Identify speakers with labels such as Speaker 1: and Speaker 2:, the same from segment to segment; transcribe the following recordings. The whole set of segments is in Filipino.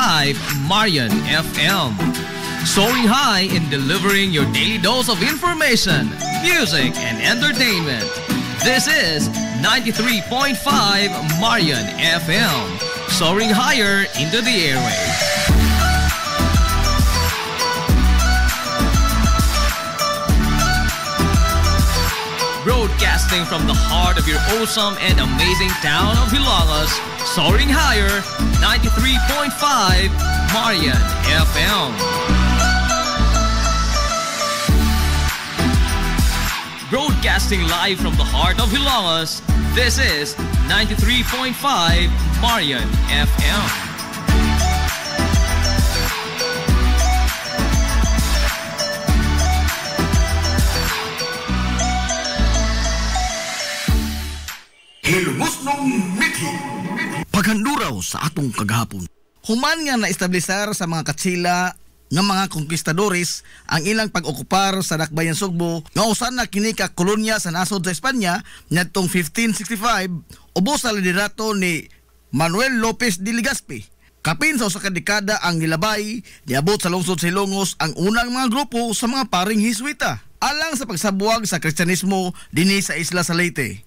Speaker 1: Marian FM. Soaring high in delivering your daily dose of information, music, and entertainment. This is 93.5 Marian FM. Soaring higher into the airwaves. Broadcasting from the heart of your awesome and amazing town of Hilangas, soaring higher, 93.5 Marian FM. Broadcasting live from the heart of Hilangas, this is 93.5 Marian FM.
Speaker 2: Hilmusnong mithi.
Speaker 3: Paghanduraw sa atong kagahapon. Human nga na-establisar sa mga katsila nga mga konkistadores ang ilang pag-okupar sa Dakbayan Sugbo nga usan na kini ka kolonya sa nasod sa Espanya ngadtong 1565 ubos sa liderato ni Manuel Lopez de Legazpi. Kapin sa usa ka dekada ang nilabay, niabot sa lungsod sa Ilongos ang unang mga grupo sa mga paring Hiswita alang sa pagsabuwag sa Kristyanismo dinhi sa isla sa Leyte.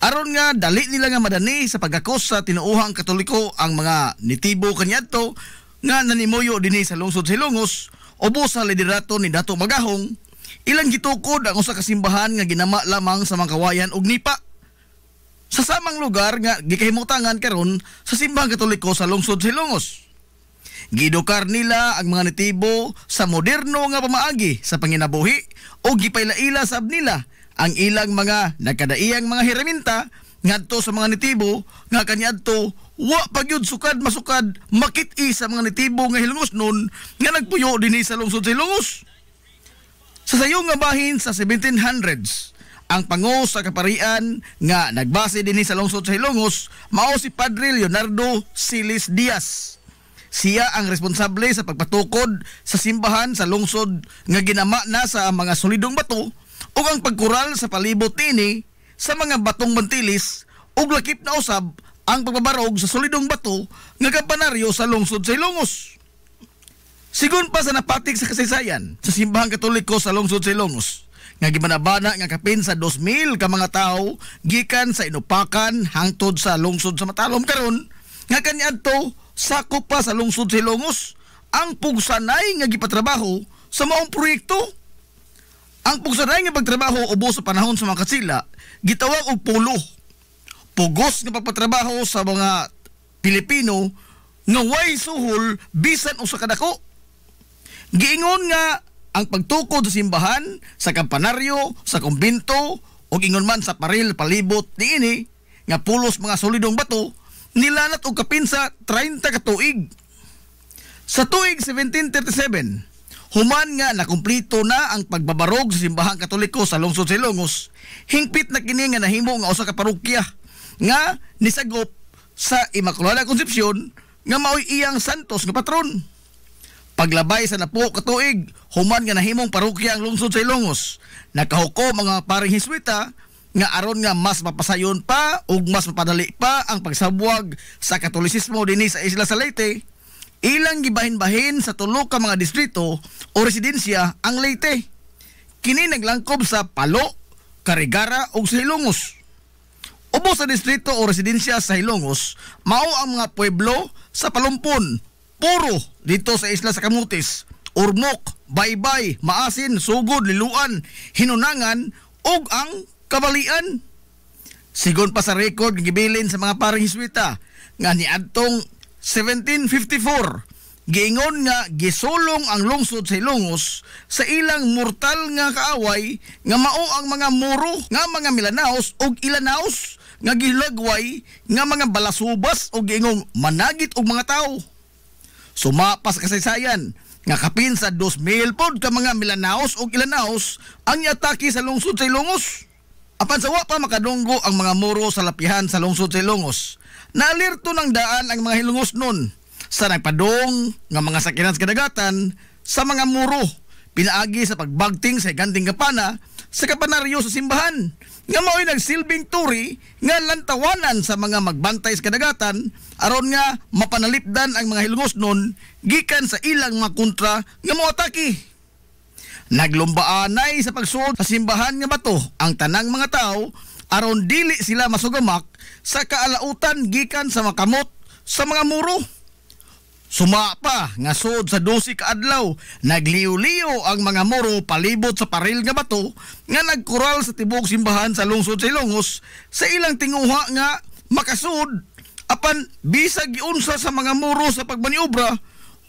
Speaker 3: Aron nga dali nila nga madani sa pagakos sa tinuuhang Katoliko ang mga nitibo kaniadto nga nanimuyo dinhi sa lungsod sa Ilongos ubos sa liderato ni Dato Magahong, ilang gitukod ang usa ka simbahan nga ginama lamang sa mga kawayan ug nipa. Sa samang lugar nga gikahimutangan karon sa simbahang Katoliko sa lungsod sa Ilongos. Gidukar nila ang mga nitibo sa moderno nga pamaagi sa panginabuhi o gipaylaila sab nila ang ilang mga nagkadaiyang mga hiraminta ngadto sa mga nitibo nga kaniadto wa pagyud sukad masukad makit-i sa mga nitibo nga Hilongos nun nga nagpuyo dinhi sa lungsod sa Ilongos. Sa sayong nga bahin sa 1700s, ang pango sa kaparian nga nagbase dinhi sa lungsod sa Ilongos mao si Padre Leonardo Silis Diaz. Siya ang responsable sa pagpatukod sa simbahan sa lungsod nga ginama na sa mga solidong bato ug ang pagkural sa palibot ini sa mga batong mantilis ug lakip na usab ang pagbabarog sa solidong bato nga kampanaryo sa lungsod sa Ilongos. Sigon pa sa napatik sa kasaysayan sa simbahang Katoliko sa lungsod sa Ilongos nga gibanabana nga kapin sa 2,000 ka mga tawo gikan sa Inupakan hangtod sa lungsod sa Matalom karon nga kaniadto sakop pa sa lungsod sa Ilongos ang pugsanay nga gipatrabaho sa maong proyekto. Ang pugsanay nga pagtrabaho ubos sa panahon sa mga katsila gitawag og pulo. Pugos nga pagpatrabaho sa mga Pilipino nga way suhol bisan usa ka dako. Giingon nga ang pagtukod sa simbahan, sa kampanaryo, sa kumbento o ingon man sa paril palibot niini nga pulos mga solidong bato nilanat og kapin sa 30 ka tuig. Sa tuig 1737, human nga nakumplito na ang pagbabarog sa simbahang Katoliko sa lungsod sa Ilongos, hingpit na kini nga nahimo nga usa ka parokya nga nisagop sa Immaculada Concepcion nga maoy iyang santos nga patron. Paglabay sa napo ka tuig, human nga nahimong parokya ang lungsod sa Ilongos. Nakahukom mga paring Hiswita nga aron nga mas mapasayon pa ug mas mapadali pa ang pagsabuwag sa Katolisismo dinhi sa isla sa Leyte. Ilang gibahin-bahin sa tulo ka mga distrito o residensya ang Leyte. Kini naglangkob sa Palo, Carigara ug sa Ilongos. Ubos sa distrito o residensya sa Ilongos, mao ang mga pueblo sa Palumpon, Puro dito sa isla sa Camotes, Ormoc, Baybay, Maasin, Sugod, Liluan, Hinunangan ug ang Kabalian. Sigon pa sa record gibilin sa mga paring Hiswita nga niadtong 1754, giingon nga gisulong ang lungsod sa Ilongos sa ilang mortal nga kaaway nga mao ang mga Moro nga mga Milanaos ug Ilanaos nga gilagway nga mga balasubas ug giingong managit og mga tawo. Sumapas kasaysayan nga kapin sa 2,000 pod ka mga Milanaos ug Ilanaos ang iatake sa lungsod sa Ilongos. Apan sa wa pa makadunggo ang mga Moro sa lapihan sa lungsod sa Ilongos, naalirto ng daan ang mga Hilongos nun sa nagpadong nga mga sakinan sa kadagatan sa mga Moro pinaagi sa pagbagting sa higanting kapana sa kapanaryo sa simbahan nga mao'y nagsilbing turi nga lantawanan sa mga magbantay sa kadagatan aron nga mapanalipdan ang mga hilungosnon gikan sa ilang mga kontra nga moatake. Naglumbaanay sa pagsuod sa simbahan nga bato ang tanang mga tao aron dili sila masugamak sa kaalautan gikan sa makamot sa mga muro. Suma pa nga sud sa 12 ka adlaw, nagliw-liw ang mga muro palibot sa paril nga bato nga nagkural sa tibok simbahan sa lungsod sa Ilongos sa ilang tinguha nga makasud apan bisag giunsa sa mga muro sa pagmaniobra,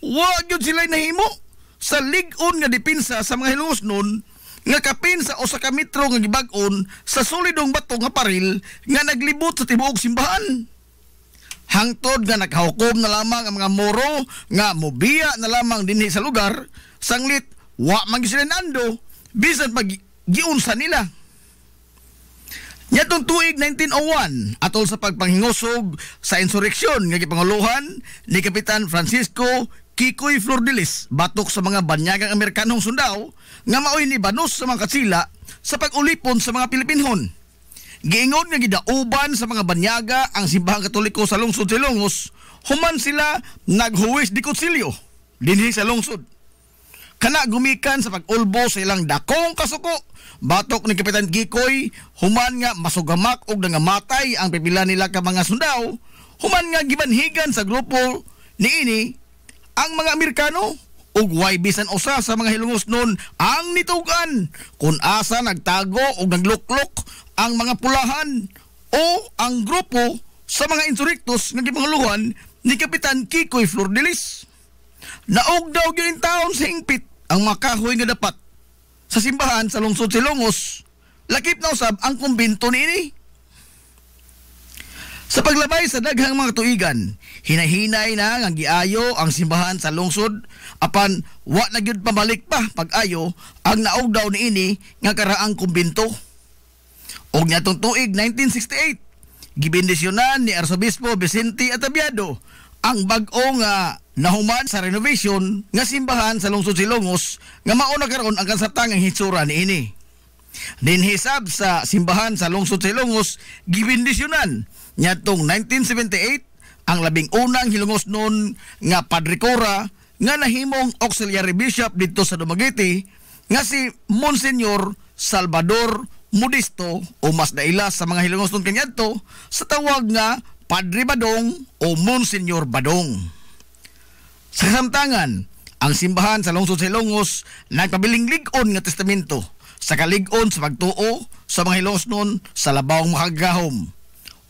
Speaker 3: wa gyud sila nahimo sa lig-on nga depensa sa mga Hilongosnon nga kapin sa usa ka metro nga gibag-on sa solidong bato nga paril nga naglibot sa tibuok simbahan. Hangtod nga nakahukom na lamang ang mga moro nga mobiya na lamang dinhi sa lugar, sanglit wa man sila nando bisan pag giunsa nila. Nyatong tuig 1901 atol sa pagpanghingusog sa insureksyon nga gipanguluhan ni Kapitan Francisco Kikoy Flordelis batok sa mga banyagang Amerikanong sundao nga maoy ni banos sa mga katsila sa pag-ulipon sa mga Pilipinhon. Giingon nga gidauban sa mga banyaga ang simbahang Katoliko sa lungsod sa Ilongos, human sila naghuwis di kutsilyo dinhi sa lungsod. Kana gumikan sa pag-ulbo sa ilang dakong kasuko, batok ni Kapitan Kikoy, human nga masugamak og nangamatay ang pipila nila ka mga sundao, human nga gibanhigan sa grupo niini ang mga Amerikano ug way bisan usa sa mga Hilongosnon ang nitugan kung asa nagtago og nagluklok ang mga pulahan o ang grupo sa mga insurrectos nga gipanguluhan ni Kapitan Kikoy Flordelis. Naog daw gyud taon sa hingpit ang mga kahoy nga dapat sa simbahan sa lungsod sa Ilongos, lakip na usab ang kumbento niini. Sa paglabay sa daghang mga tuigan, hinahinay na nga giayo ang simbahan sa lungsod apan wa na gyud pabalik pa pag-ayo ang naog daw niini nga karaang kumbento. Og nyatong tuig 1968, gibendisyonan ni Arsobispo Vicente Atabiado ang bag-o nga nahuman sa renovation nga simbahan sa lungsod sa Ilongos nga mao na karon ang kasatangang hitsura niini. Dinhisab sa simbahan sa lungsod sa Ilongos, gibendisyonan nyatong 1978 ang labing unang Hilongosnon nga Padre Cora nga nahimong auxiliary bishop dito sa Dumaguete nga si Monsignor Salvador Modesto o mas dailas sa mga Hilongosnon kaniadto sa tawag nga Padre Badong o Monsignor Badong. Sa kasamtangan, ang simbahan sa lungsod sa Ilongos nagpabiling lig-on nga testamento sa kalig-on sa pagtuo sa mga Hilongosnon sa labawang makagahom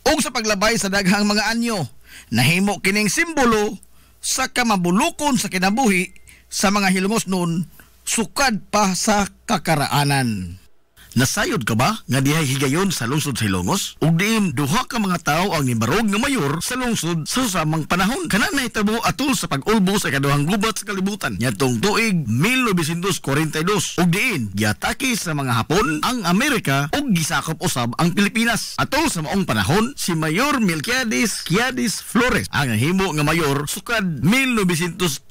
Speaker 3: o sa paglabay sa daghang mga anyo, nahimo kining simbolo sa kamabulukon sa kinabuhi sa mga Hilongosnon sukad pa sa kakaraanan. Nasayod ka ba nga dihay higayon sa lungsod sa Ilongos? Ug diin duha ka mga tawo ang nibarog nga mayor sa lungsod sa samang panahon. Kana nahitabo atol sa pag-ulbo sa ikaduhang gubat sa kalibutan nyatong tuig 1942. Ug diin giatake sa mga Hapon ang Amerika ug gisakop usab ang Pilipinas. Atol sa maong panahon, si Mayor Melquiades Quiades Flores ang himo nga mayor sukad 1939.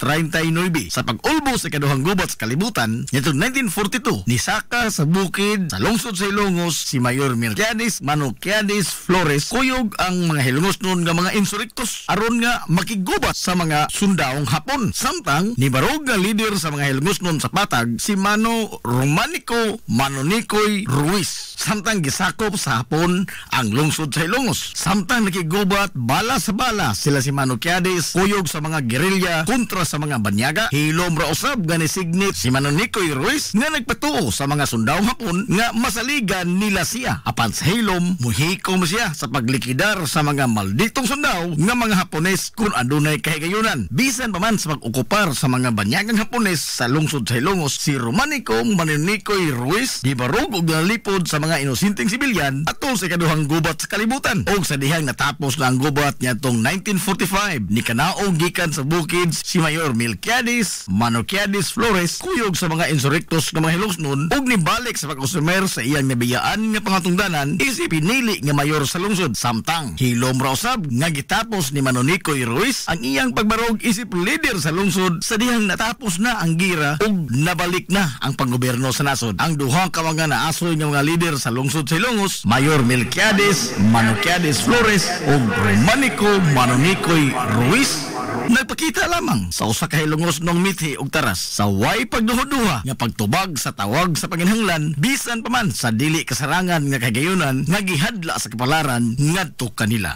Speaker 3: Sa pag-ulbo sa ikaduhang gubat sa kalibutan nyatong 1942, nisaka sa bukid sa lungsod sa Ilongos si Mayor Melquiades Quiades Flores kuyog ang mga Hilongosnon nga mga insurrectos aron nga makigubat sa mga sundaong Hapon. Samtang nibarog nga leader sa mga Hilongosnon sa patag si Mano Romanico Manonicoy Ruiz. Samtang gisakop sa Hapon ang lungsod sa Ilongos. Samtang nakigubat bala sa bala sila si Mano Quiades kuyog sa mga gerilya kontra sa mga banyaga. Hilom ra usab nga nisignit si Manonicoy Ruiz nga nagpatuo sa mga sundaong Hapon nga masaligan nila siya. Apan sa hilom, muhikom siya sa paglikidar sa mga malditong sundao nga mga Hapones kung adunay kahigayunan. Bisan pa man sa pag-okupar sa mga banyagang Hapones sa lungsod sa Ilongos, si Romanico Manonicoy Ruiz gibarog og nalipod sa mga inosinteng sibilyan atol sa ikaduhang gubat sa kalibutan. Og sa dihang natapos na ang gubat niyatong 1945, ni kanaong gikan sa bukid si Mayor Melquiades Quiades Flores kuyog sa mga insurrectos nga mga Hilongosnon og nibalik sa pag-usumer Homer sa iyang nabiyaan nga pangatungdanan isip pinili nga mayor sa lungsod. Samtang hilom ra usab nga gitapos ni Manonicoy Ruiz ang iyang pagbarog isip leader sa lungsod sa dihang natapos na ang gira ug nabalik na ang panggobyerno sa nasod. Ang duha ka mga naasoy nga mga leader sa lungsod sa Ilongos, Mayor Melquiades Manonicoy Flores ug Romanico Manonicoy Ruiz, nagpakita lamang sa usa ka hilongos nung mithi ug taras sa way pagduha-duha nga pagtubag sa tawag sa panginhanglan bisan pa man sa dili kasarangan nga kagayunan nga gihadla sa kapalaran ngadto kanila.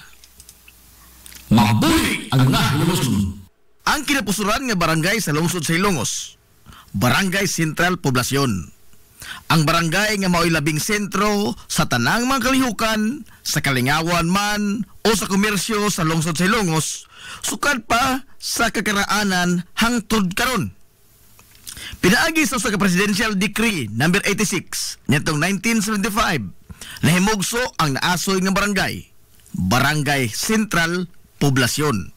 Speaker 3: Mabuhi ang mga hilongos. Ang kinapusuran nga barangay sa lungsod sa Ilongos, Barangay Sentral Poblasyon. Ang barangay nga mao'y labing sentro sa tanang mga kalihukan, sa kalingawan man o sa komersyo sa lungsod sa Ilongos, sukad pa sa kakaraanan hangtod karon. Pinaagi sa usa ka Presidential Decree No. 86 nitong 1975, nahimugso ang naasoy nga barangay, Barangay Sentral Poblasyon.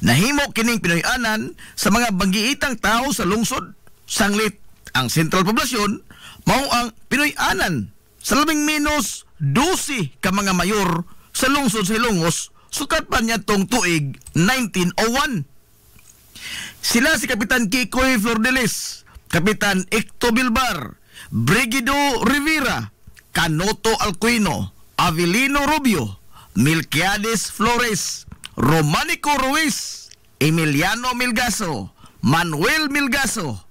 Speaker 3: Nahimo kining Pinoy-anan sa mga banggiitang tao sa lungsod. Sanglit ang Sentral Poblasyon mao ang Pinoy-anan sa labing menos 12 ka mga mayor sa lungsod sa Ilongos sukat pa niya tong tuig 1901. Sila si Kapitan Kikoy Flordelis, Kapitan Icto Bilbar, Brigido Rivera, Canoto Alcuino, Avelino Rubio, Melquiades Flores, Romanico Ruiz, Emiliano Milgaso, Manuel Milgaso,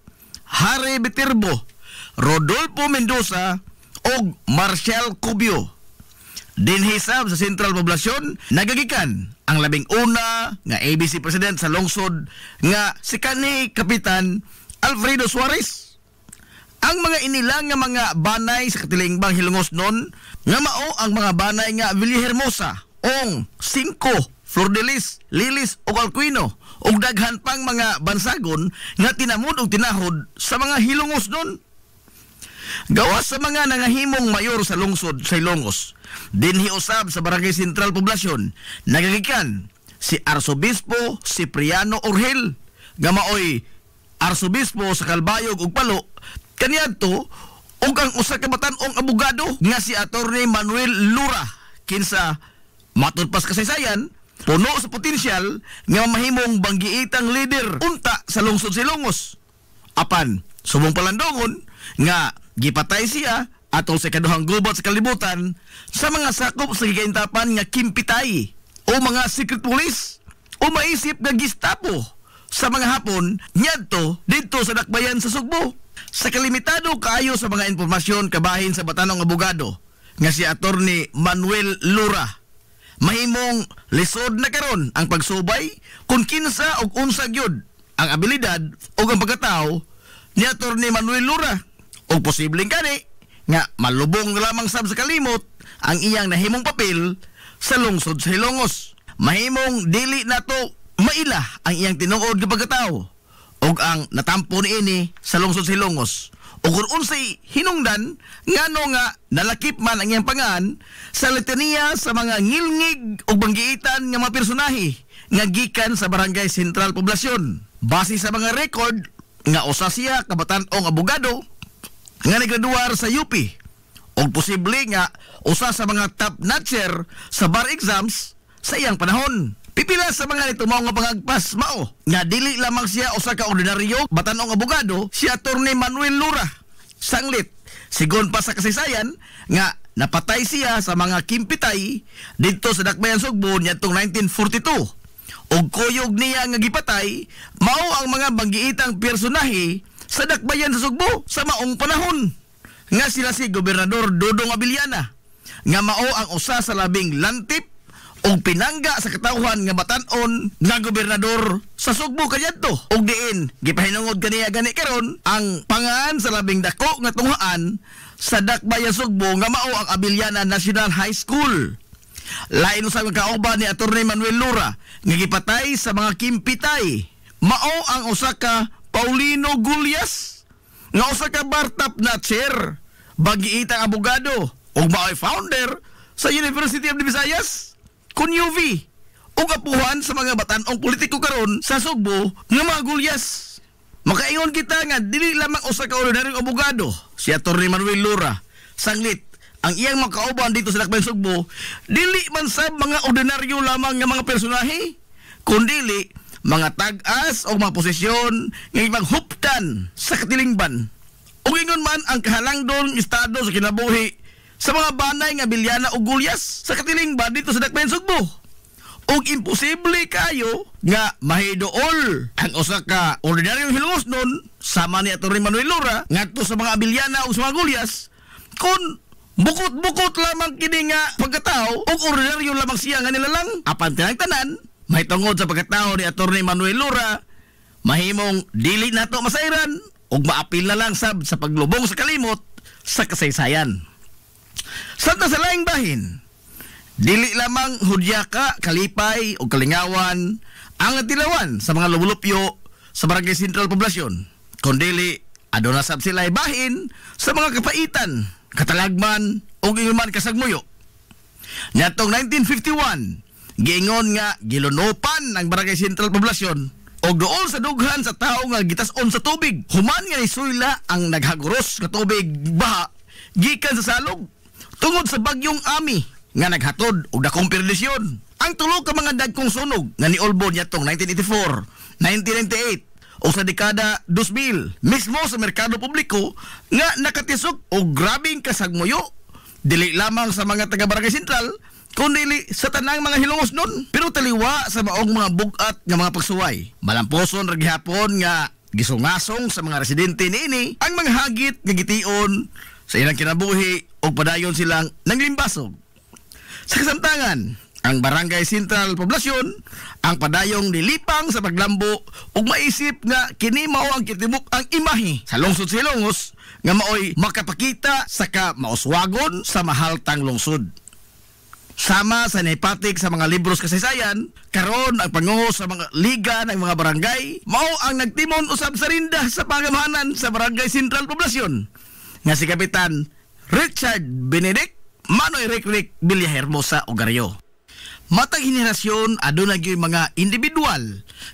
Speaker 3: Harry Betirbo, Rodolfo Mendoza o Marcial Cubio. Dinhisab sa Sentral Poblasyon, nagagikan ang labing una nga ABC President sa lungsod nga si kanhi Kapitan Alfredo Suarez. Ang mga inilang nga mga banay sa katilingbang Hilongos nun nga mao ang mga banay nga Villahermosa, Ong, Cinco, Flordelis, Lilis o Alcuino ug daghan pang mga bansagon nga tinamod ug tinahod sa mga Hilongos nun. Gawas sa mga nangahimong mayor sa lungsod sa Ilongos, dinhi usab sa Barangay Sentral Poblasyon, nagagikan si Arsobispo Cipriano Orhel, nga maoy Arsobispo sa Calbayog ug Palo, kaniadto ug ang usa ka batan-ong abogado nga si Attorney Manuel Lura, kinsa matud pas kasaysayan puno sa potensyal nga mahimong banggiitang leader unta sa lungsod sa Ilongos. Apan subong palandongon nga gipatay siya atol sa kaduhang gubat sa kalibutan sa mga sakop sa gigaintapan nga kimpitay o mga secret police o maisip nga Gestapo sa mga Hapon nyadto dito sa dakbayan sa Sugbo. Sa kalimitado kaayo sa mga impormasyon kabahin sa batanong abogado nga si Attorney Manuel Lura, mahimong lisod na karon ang pagsubay kung kinsa og unsa gyud ang abilidad o ang pagkatao ni Attorney Manuel Lura. O posibleng kani nga malubong lamang sab sa kalimot ang iyang nahimong papel sa lungsod sa Hilongos. Mahimong dili nato maila ang iyang tinuod nga pagkatao ug ang natampo niini sa lungsod sa Hilongos. O kung unsay hinungdan ngano nga nalakip man ang iyang pangan sa litanya sa mga ngilngig o banggiitan nga mga personahe nga gikan sa Barangay Sentral Poblasyon. Base sa mga record nga usa siya kabatan-ong abogado nga naggraduar sa UP o posible nga usa sa mga top notcher sa bar exams sa iyang panahon. Pipila sa mga nito mao nga pangagpas mao nga dili lamang siya usa ka ordinaryo batanong abogado, si Attorney Manuel Lura. Sanglit sigon pa sa kasaysayan nga napatay siya sa mga kimpitay dito sa dakbayan Sugbo niadtong 1942. Og kuyog niya nga gipatay mao ang mga banggiitang personahe sa dakbayan sa Sugbo sa maong panahon nga sila si Gobernador Dodong Abiliana nga mao ang usa sa labing lantip o pinangga sa katawhan nga batan-on nga gobernador sa Sugbo kaniadto. Og diin gipahinungod kaniya gani karon ang pangan sa labing dako nga tunghaan sa dakbayan Sugbo nga mao ang Abiliana National High School. Lain usab ang kauban ni Attorney Manuel Lura nga gipatay sa mga kimpitay mao ang usa ka Paulino Gulyas nga usa ka bar-top notcher, bagiitang abogado ug mao'y founder sa University of the Visayas kun UV ug apuhan sa mga batan-ong politiko karon sa Sugbo nga mga Gulyas. Makaingon kita nga dili lamang usa ka ordinaryong abogado si Atty. Manuel Lura. Sanglit, ang iyang mga kauban dito sa Dakbayan Sugbo, dili man sab mga ordinaryo lamang nga mga personahe, kundili mga tag-as o mga posisyon nga ibang huptan sa katilingban. O ingon man ang kahalangdon estado sa kinabuhi sa mga banay nga bilyana o gulyas sa katilingban dito sa Dakbayan Sugbo. Og imposible kayo nga mahidool ang usa ka ordinaryong hilongosnon sama ni Atty. Manuel Lura ngadto sa mga abilyana o sa mga gulyas kung bukot-bukot lamang kini nga pagkatao og ordinaryo lamang siya nga nilalang. Apan tanan may tungod sa pagkatao ni Atty. Manuel Lura mahimong dili nato masayran og maapil na lang sab sa paglubong sa kalimot sa kasaysayan. Samtang sa laing bahin, dili lamang hudyaka, kalipay o kalingawan ang natilawan sa mga lumulupyo sa Barangay Sentral Poblasyon, kundili aduna sab sila bahin sa mga kapaitan, katalagman o ginuman kasagmuyo. Nyatong 1951, giingon nga gilunopan ang Barangay Sentral Poblasyon og doon sa dughan sa tao nga gitas-on sa tubig. Human nga nisuyla ang naghaguros nga tubig baha gikan sa salog tungod sa bagyong Ami nga naghatod og dakong perdisyon. Ang tulo ka mga dagkong sunog nga niolbo niyatong 1984, 1998 o sa dekada 2000 mismo sa merkado publiko nga nakatisok og grabing kasagmuyo dili lamang sa mga taga Barangay Sentral kundi sa tanang mga hilongosnon, pero taliwa sa maong mga bugat nga mga pagsuway. Malamposon ra gihapon nga gisungasong sa mga residente niini ang mga hagit nga gition sa ilang kinabuhi og padayon silang nanglimbasog. Sa kasamtangan, ang Barangay Sentral Poblasyon ang padayong nilipang sa paglambo ug maisip nga kini mao ang kitibuk ang imahe sa lungsod sa Ilongos nga maoy makapakita sa mauswagon sa mahaltang lungsod. Sama sa naipatik sa mga libros kasaysayan, karon ang panguho sa mga liga ng mga barangay mao ang nagtimon usab sa rinda sa pangamahanan sa Barangay Sentral Poblasyon nga si Kapitan Richard Benedict Manoy Rick Villahermosa Ogario. Matag henerasyon aduna gyud mga individual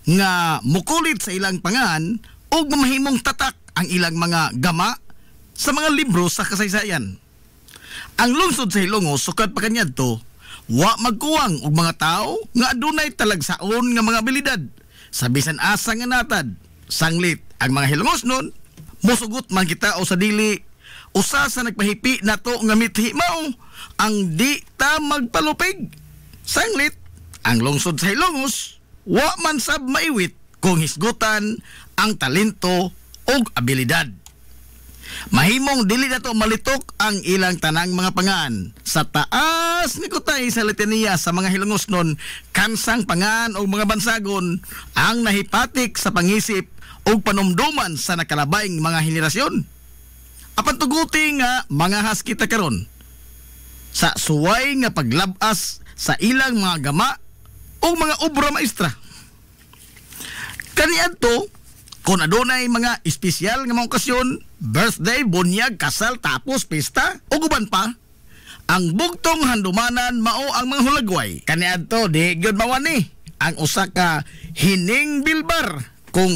Speaker 3: nga mukulit sa ilang pangan ug mamahimong tatak ang ilang mga gama sa mga libro sa kasaysayan. Ang lungsod sa Ilongos sukad pa kaniadto wa magkuwang og mga tao nga adunay talagsaon nga mga abilidad sa bisan asa nga natad. Sanglit ang mga Hilongosnon musugot man kita o sa dili usa sa nagpahipi nato nga mithi mao ang di ta magpalupig. Sanglit ang lungsod sa Ilongos wa man sab maiwit kung hisgutan ang talento ug abilidad. Mahimong dili nato malitok ang ilang tanang mga pangan sa taas ni kutay sa litaniya sa mga Hilongosnon kansang pangan o mga bansagon ang nahipatik sa pangisip o panumduman sa nakalabayng mga henerasyon. Apan tuguti nga mga has kita karon sa suway nga paglabas sa ilang mga gama o mga obra maestra. Kaniadto kung adunay mga espesyal nga mga okasyon, birthday, bunyag, kasal, tapos pista o guban pa, ang bugtong handumanan mao ang mga hulagway. Kaniadto di gyud mawani ang usa ka hining bilbar kung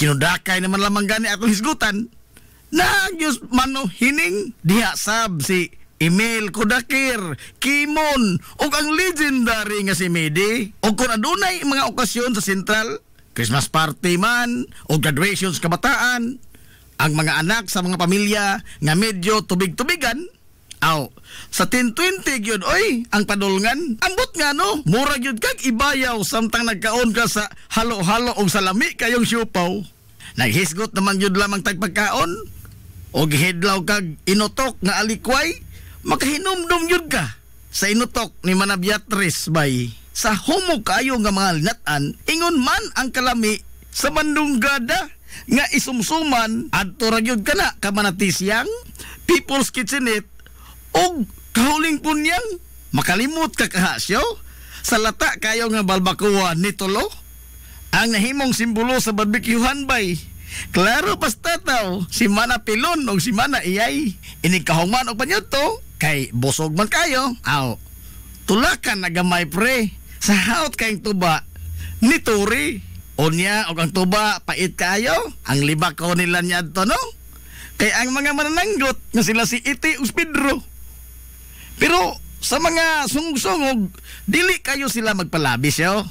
Speaker 3: kinudakay naman lamang gani atong hisgutan. Nagyos mano hining diha sab si Emil Kudakir, Kimon, ug ang legendary nga si Medi. O kung adunay mga okasyon sa Sentral, Christmas party man o graduations kabataan, ang mga anak sa mga pamilya nga medyo tubig-tubigan, sa 10-20 gyud oy ang padulngan. Ambot nga no, mura gyud kag ibayaw samtang nagkaon ka sa halo-halo og salami kayong siupaw. Naghisgot naman gyud lamang tagpagkaon og hidlaw kag inutok nga alikway, makahinumdum yun ka sa inutok ni Manabiatris bay. Sa humog kayo nga mga linatan, ingon man ang kalami sa Bandunggada nga isumsuman adto ra gyud kana ka Manatisyang, People's Kitchenette og kahuling punyang. Makalimot ka kahasyo sa lata kayo nga balbakuwa ni Tolo, ang nahimong simbolo sa barbecuehan bay. Klaro basta taw si Mana Pilon o si Mana Iyay inikahongman o panyoto kay busog man kayo. Tulakan na gamay pre sa haot kayong tuba ni Turi. Unya og ang tuba pait kaayo, ang libak ko nila niya to no. Kay ang mga manananggot nga sila si Iti ug Pedro. Pero sa mga sungsungog, dili kayo sila magpalabis yo.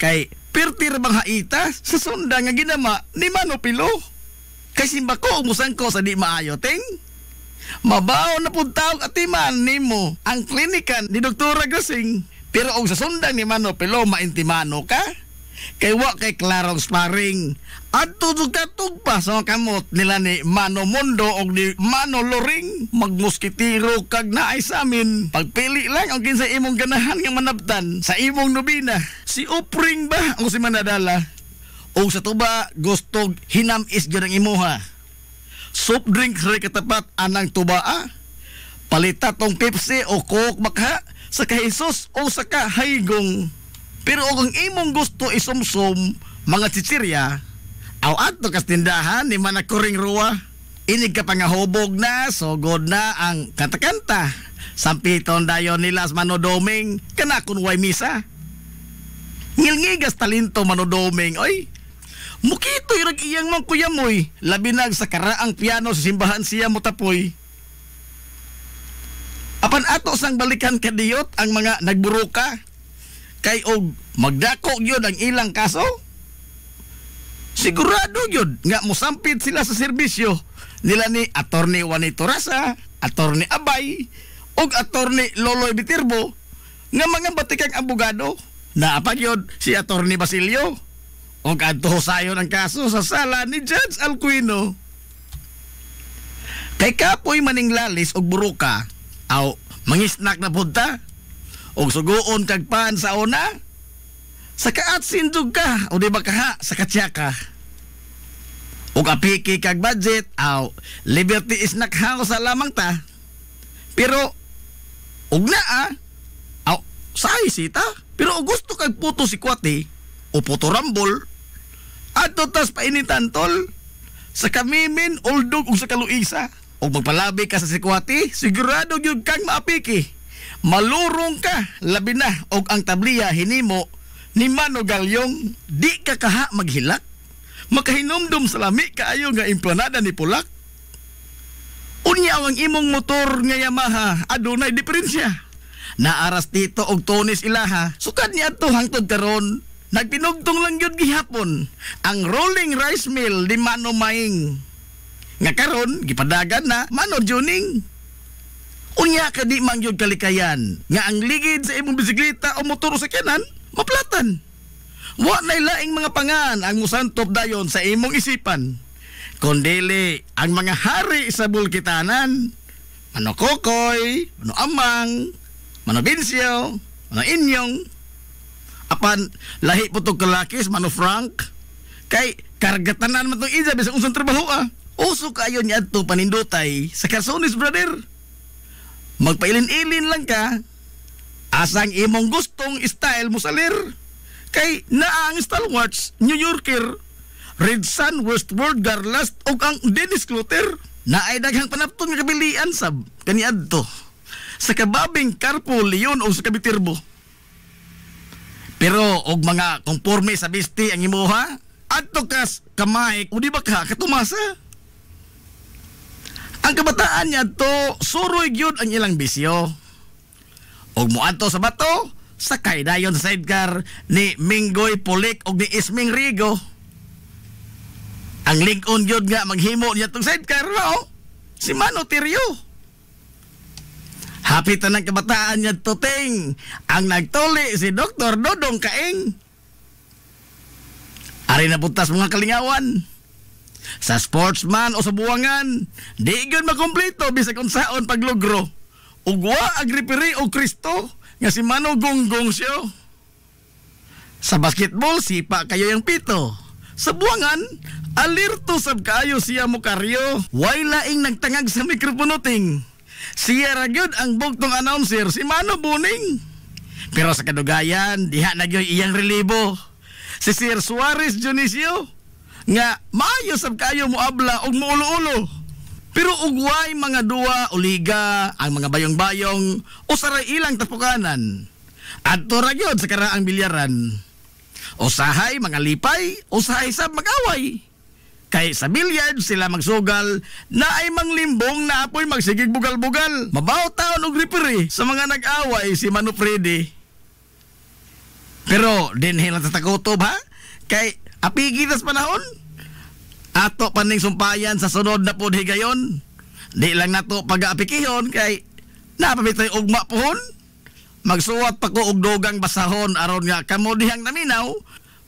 Speaker 3: Kay pertir bang haita sa sunda nga ginama ni Mano Pilo. Kay simba ko umusan ko sa di maayo ting. Mabaw na pud tawag atiman nimo ang klinikan ni Dr. Gasing. Pero og sa sunda ni Mano Pilo maintimano ka. Kay wa kay klarong sparring at tutug pa sa kamot nila ni Mano Mundo o ni Mano Loring magmuskitiro kag naay sa amin pagpili lang ang kinsa imong ganahan nga manabtan sa imong nobina si Upring ba o si Manadala o sa tuba gustog hinamis gyud ang imuha soft drink ray katapat anang tubaa palita tong Pepsi o Coke bakha sa kahisos o sa kahaygong. Pero kung imong gusto isumsum mga chichirya, aw ato kas tindahan ni manakuring ruwa. Inig ka pangahubog na, sugod na ang kanta-kanta. Sampiton dayon nila manodoming, kana kun way misa. Ngilngigas talento manodoming, oy. Mukito irag iyang mang kuyamoy, labi nag sa karaang piano sa simbahan siya mutapoy. Apan ato sang balikan kadiyot ang mga nagburuka. Kay og magdako gyud ang ilang kaso. Sigurado gyud nga mosampit sila sa serbisyo nila ni Attorney Juanito Rasa, Attorney Abay og Attorney Loloy Bitirbo nga mga batikang abogado. Naapa gyud si Attorney Basilio og adto sayon ang kaso sa sala ni Judge Alcuino. Kay kapoy maning lalis og buruka aw mangisnak na punta og sugoon kag pan sa una sa kaat sindog ka o di ba kaha sa katsaka og apiki kag budget aw liberty is nakhaw sa lamang ta pero og naa aw say sita pero og gusto kag puto si kwati o puto rambol adto tas painitan tol sa kamimin oldog og sa kaluisa og magpalabi ka sa si kwati sigurado gyud kang maapiki. Malurong ka, labi na, og ang tabliya hinimo ni Mano Galyong, di ka kaha maghilak. Makahinomdom sa lami kaayo nga implanada ni Pulak. Unya ang imong motor nga Yamaha, adunay diferensya. Naaras dito og tonis ilaha, sukad niya to hangtod karon. Nagpinugtong lang yun gihapon, ang rolling rice mill ni Mano Maing. Nga karon, gipadagan na, Mano Juning. Unya ka di mangyod kalikayan nga ang ligid sa imong bisikleta o motor sa kanan maplatan. Wa nay laing mga pangan ang musantop dayon sa imong isipan. Kondili ang mga hari sa bulkitanan. Mano Kokoy, Mano Amang, Mano Binsyo, Mano Inyong. Apan lahi po tong kalakis Mano Frank. Kay kargatanan man tong isa bisag unsang trabaho ah. Uso kayo niya to panindutay sa Carsones brother. Magpailin-ilin lang ka asang imong gustong style mo salir kay naang stalwarts New Yorker Red Sun Westward Garlast og ang Dennis Clotter na ay daghang panapton nga kabilian sab kaniadto sa kababing Carpo Leon o sa Kabitirbo. Pero og mga konforme sa bisti ang imuha adto kas kamay o di ba ka katumasa. Ang kabataan niya to, suroy gyud ang ilang bisyo. Og muadto sa bato, sakay dayon sa sidecar ni Minggoy Pulik og ni Isming Rigo. Ang lig-on gyud nga maghimo niya tong sidecar, no? Si Mano Tirio. Hapitan ng kabataan niya to, ting. Ang nagtuli si Dr. Dodong Kaing. Ari na putas mga kalingawan. Sa sportsman o sa buwangan, di yun makompleto bisag unsaon paglugro. Ugwa agripiri o Kristo nga si Mano Gonggong siyo. Sa basketball, sipa kayo yung pito. Sa buwangan, alirto sab kayo siya mo karyo. Way laing nagtangag sa mikroponoting. Siya ragyod ang bugtong announcer, si Mano Buning. Pero sa kadugayan, diha na gyoy iyang relibo. Si Sir Suarez Dionisio nga maayo sab kayo mo abla og muulo-ulo. Pero ugway mga duwa o liga ang mga bayong-bayong o saray ilang tapukanan. Adto ra gyud sa karaang bilyaran. Usahay mga lipay, usahay sa mag-away. Kay sa bilyard sila magsugal na ay manglimbong na apoy magsigig bugal-bugal. Mabaw taon og referee sa mga nag-away si Manu Freddy. Pero dinhi lang tatakotob ha? Kay apigitas panahon. Ato paning sumpayan sa sunod na pod higayon. Di lang nato pag-aapikihon kay napabitay ugma pohon. Magsuwat pa ko og dogang basahon aron nga kamo dihang naminaw.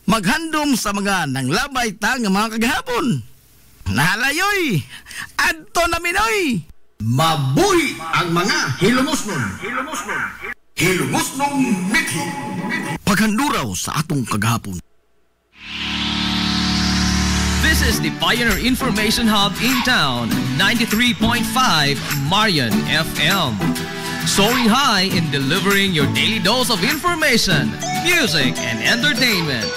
Speaker 3: Maghandom sa mga nanglabay ta nga mga kagahapon. Nahalayoy, adto na minoy. Mabuhi ang mga hilumosnon. Hilumosnong mithi. Paghanduraw sa atong kagahapon.
Speaker 1: This is the Pioneer Information Hub in town, 93.5 Marian FM. Soaring high in delivering your daily dose of information, music, and entertainment.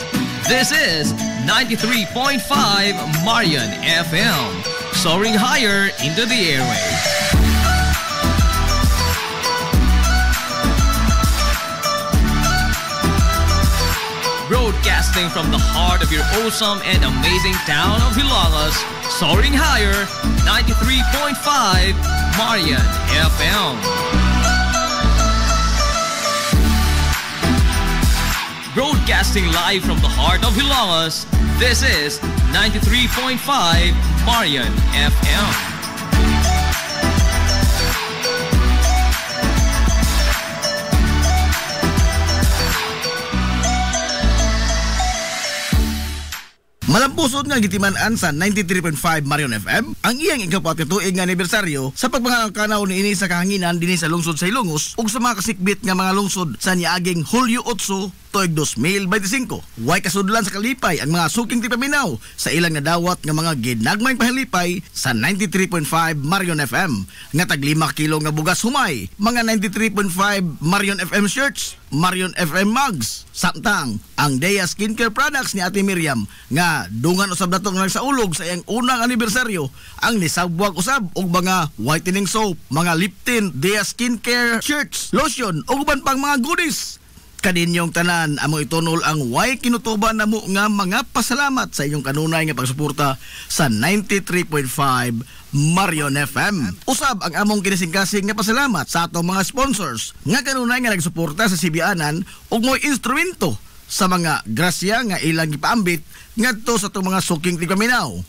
Speaker 1: This is 93.5 Marian FM. Soaring higher into the airwaves. Broadcasting from the heart of your awesome and amazing town of Hilagas, soaring higher, 93.5 Marian FM. Broadcasting live from the heart of Hilagas, this is 93.5 Marian FM.
Speaker 3: Malampusod nga gitiman-an sa 93.5 Marion FM ang iyang ikapatuig nga anibersaryo sa pagpangangkanaw ni ini sa kahanginan dinhi sa lungsod sa Ilongos ug sa mga kasikbit nga mga lungsod sa niaging Hulyo 8 tuig 2025. Way kasudlan sa kalipay ang mga suking tipaminaw sa ilang nadawat nga mga ginagmayng pahalipay sa 93.5 Marion FM nga tag 5 kilo nga bugas humay, mga 93.5 Marion FM shirts, Marion FM mugs, samtang ang Dea Skincare Products ni Ate Miriam nga dungan usab nato nga nagsaulog sa iyang unang anibersaryo ang nisabwag usab og mga whitening soap, mga lip tint, Dea Skincare shirts, lotion ug uban pang mga goodies. Kaninyong tanan amo itunol ang way kinutuban namo nga mga pasalamat sa inyong kanunay nga pagsuporta sa 93.5 Marion FM. Usab ang among kinising-kasing nga pasalamat sa atong mga sponsors nga kanunay nga nagsuporta sa Sibianan ug mo'y instrumento sa mga grasya nga ilang gipaambit ngadto sa atong mga suking tigpaminaw.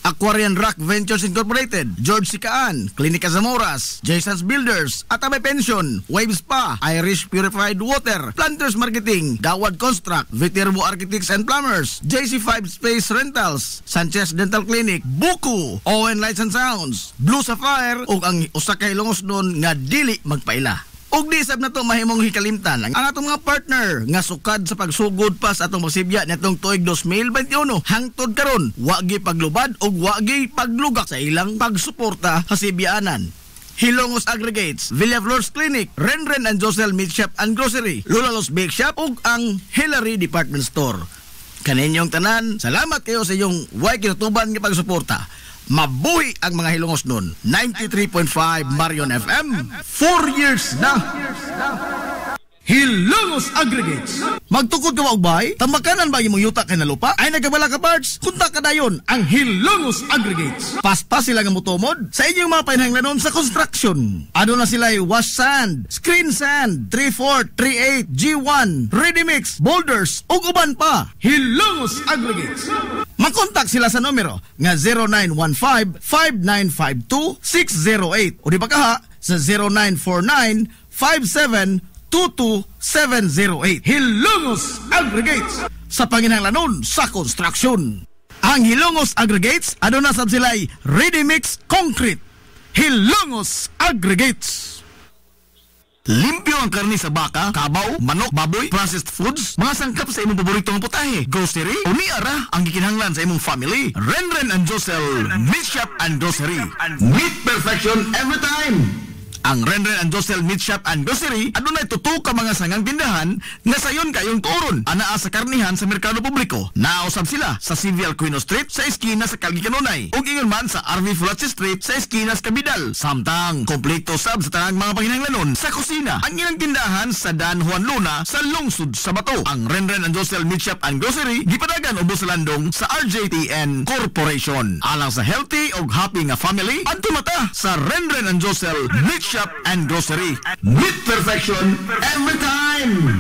Speaker 3: Aquarian Rock Ventures Incorporated, George Sicaan, Klinika Zamoras, Jason's Builders, Atabay Pension, Wave Spa, Irish Purified Water, Planters Marketing, Dawad Construct, Viterbo Architects and Plumbers, JC5 Space Rentals, Sanchez Dental Clinic, Buku, Owen Lights and Sounds, Blue Sapphire, ug ang usa ka Ilongosnon nga dili magpaila. Og di sab na to mahimong hikalimtan ang atong mga partner nga sukad sa pagsugod pa sa atong magsibya nitong tuig 2021 hangtod karon wagi paglubad og wagi paglugak sa ilang pagsuporta sa Sibianan. Hilongos Aggregates, Villaflores Clinic, Renren and Josel Meat Shop and Grocery, Lulalos Bake Shop ug ang Hillary Department Store. Kaninyong tanan, salamat kayo sa inyong way kinutuban nga pagsuporta. Mabuhi ang mga Hilongos nun. 93.5 Marion FM. 4 years na. Hilongos Aggregates. Magtukod ka ba og bay? Tamakanan ba imong yuta kay na lupa? Ay nagabala ka parts? Kunta ka dayon ang Hilongos Aggregates. Paspas sila nga motomod sa inyong mga panahanglanon sa construction. Ano na sila wash sand, screen sand, 3-4, 3-8, G1, ready mix, boulders ug uban pa. Hilongos Aggregates. Makontak sila sa numero nga 0915-5952-608 o di ba kaha sa 0949-5722-708. Hilongos Aggregates sa panginahanglanon sa construction. Ang Hilongos Aggregates aduna sab sila'y ready mix concrete. Hilongos Aggregates. Limpyo ang karne sa baka, kabaw, manok, baboy, processed foods, mga sangkap sa imong paboritong putahe, grocery, o niara ang gikinahanglan sa imong family. Renren and Josel, Meat Shop and Grocery. Meat perfection every time. Ang Renren and Josel Meat Shop and Grocery adunay tutok ka mga sangang tindahan nga sayon kayong turon anaa sa karnihan sa merkado publiko. Nausab sila sa CV Alcuino Street sa eskina sa Calgary Kanunay ug ingon man sa RV Fulache Street sa eskina sa Cabidal. Samtang kompleto sab sa tanang mga panginahanglanon sa kusina ang ilang tindahan sa Dan Juan Luna sa lungsod sa Bato. Ang Renren and Josel Meat Shop and Grocery gipadagan ubos sa landong sa RJTN Corporation. Alang sa healthy ug happy nga family adto mata sa Renren and Josel Meat Shop and Grocery. Meat perfection every time.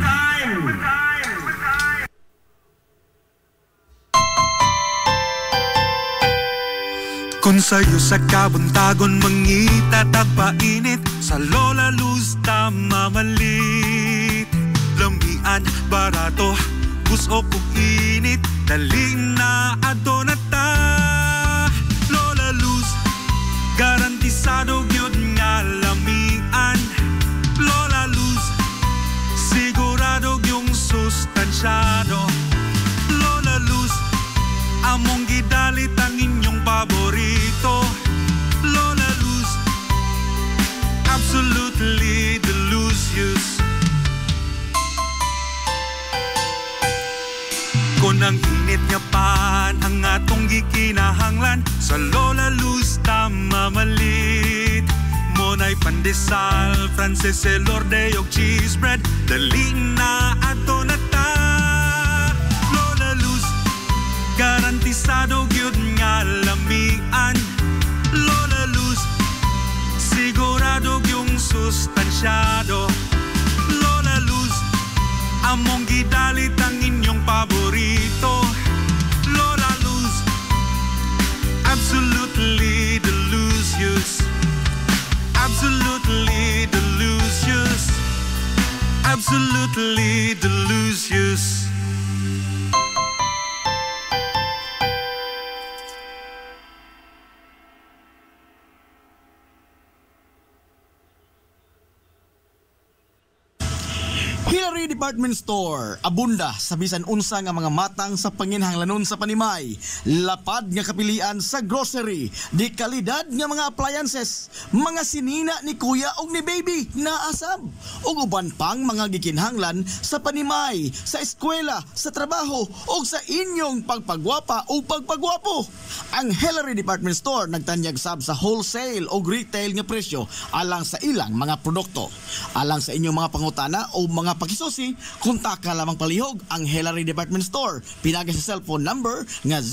Speaker 2: Kung sa'yo sa kabuntagon mangita tagpainit sa Lola Luz mamalit. Lamian, barato, buso kong init, daling na ato na ta. Lola Luz, garantisado yun nga lamian. Lola Luz, sigurado yung sustansyado. Lola Luz, among gidalit ang inyong paborito. Lola Luz, absolutely delicious. Kung ang init nga pan ang atong gikinahanglan, sa Lola Luz mamalit. Monay pandesal, Frances elorde og cheese bread, daling na ato na ta. Lola Luz, garantisado gyud nga lamian. Lola Luz, sigurado yung sustansyado. Lola Luz, among gidalit ang inyong paborito. Lola Luz, absolutely delicious. Absolutely delicious. Absolutely delicious.
Speaker 3: Hillary Department Store, abunda sa bisan unsa nga mga matang sa panginhanglanon sa panimay, lapad nga kapilian sa grocery, di kalidad nga mga appliances, mga sinina ni kuya og ni baby na asab, ug uban pang mga gikinhanglan sa panimay, sa eskwela, sa trabaho ug sa inyong pagpagwapa o pagpagwapo. Ang Hillary Department Store nagtanyag sab sa wholesale o retail nga presyo alang sa ilang mga produkto. Alang sa inyong mga pangutana o mga pakisusi, kontak ka lamang palihog ang Hillary Department Store. Pinagay sa cellphone number nga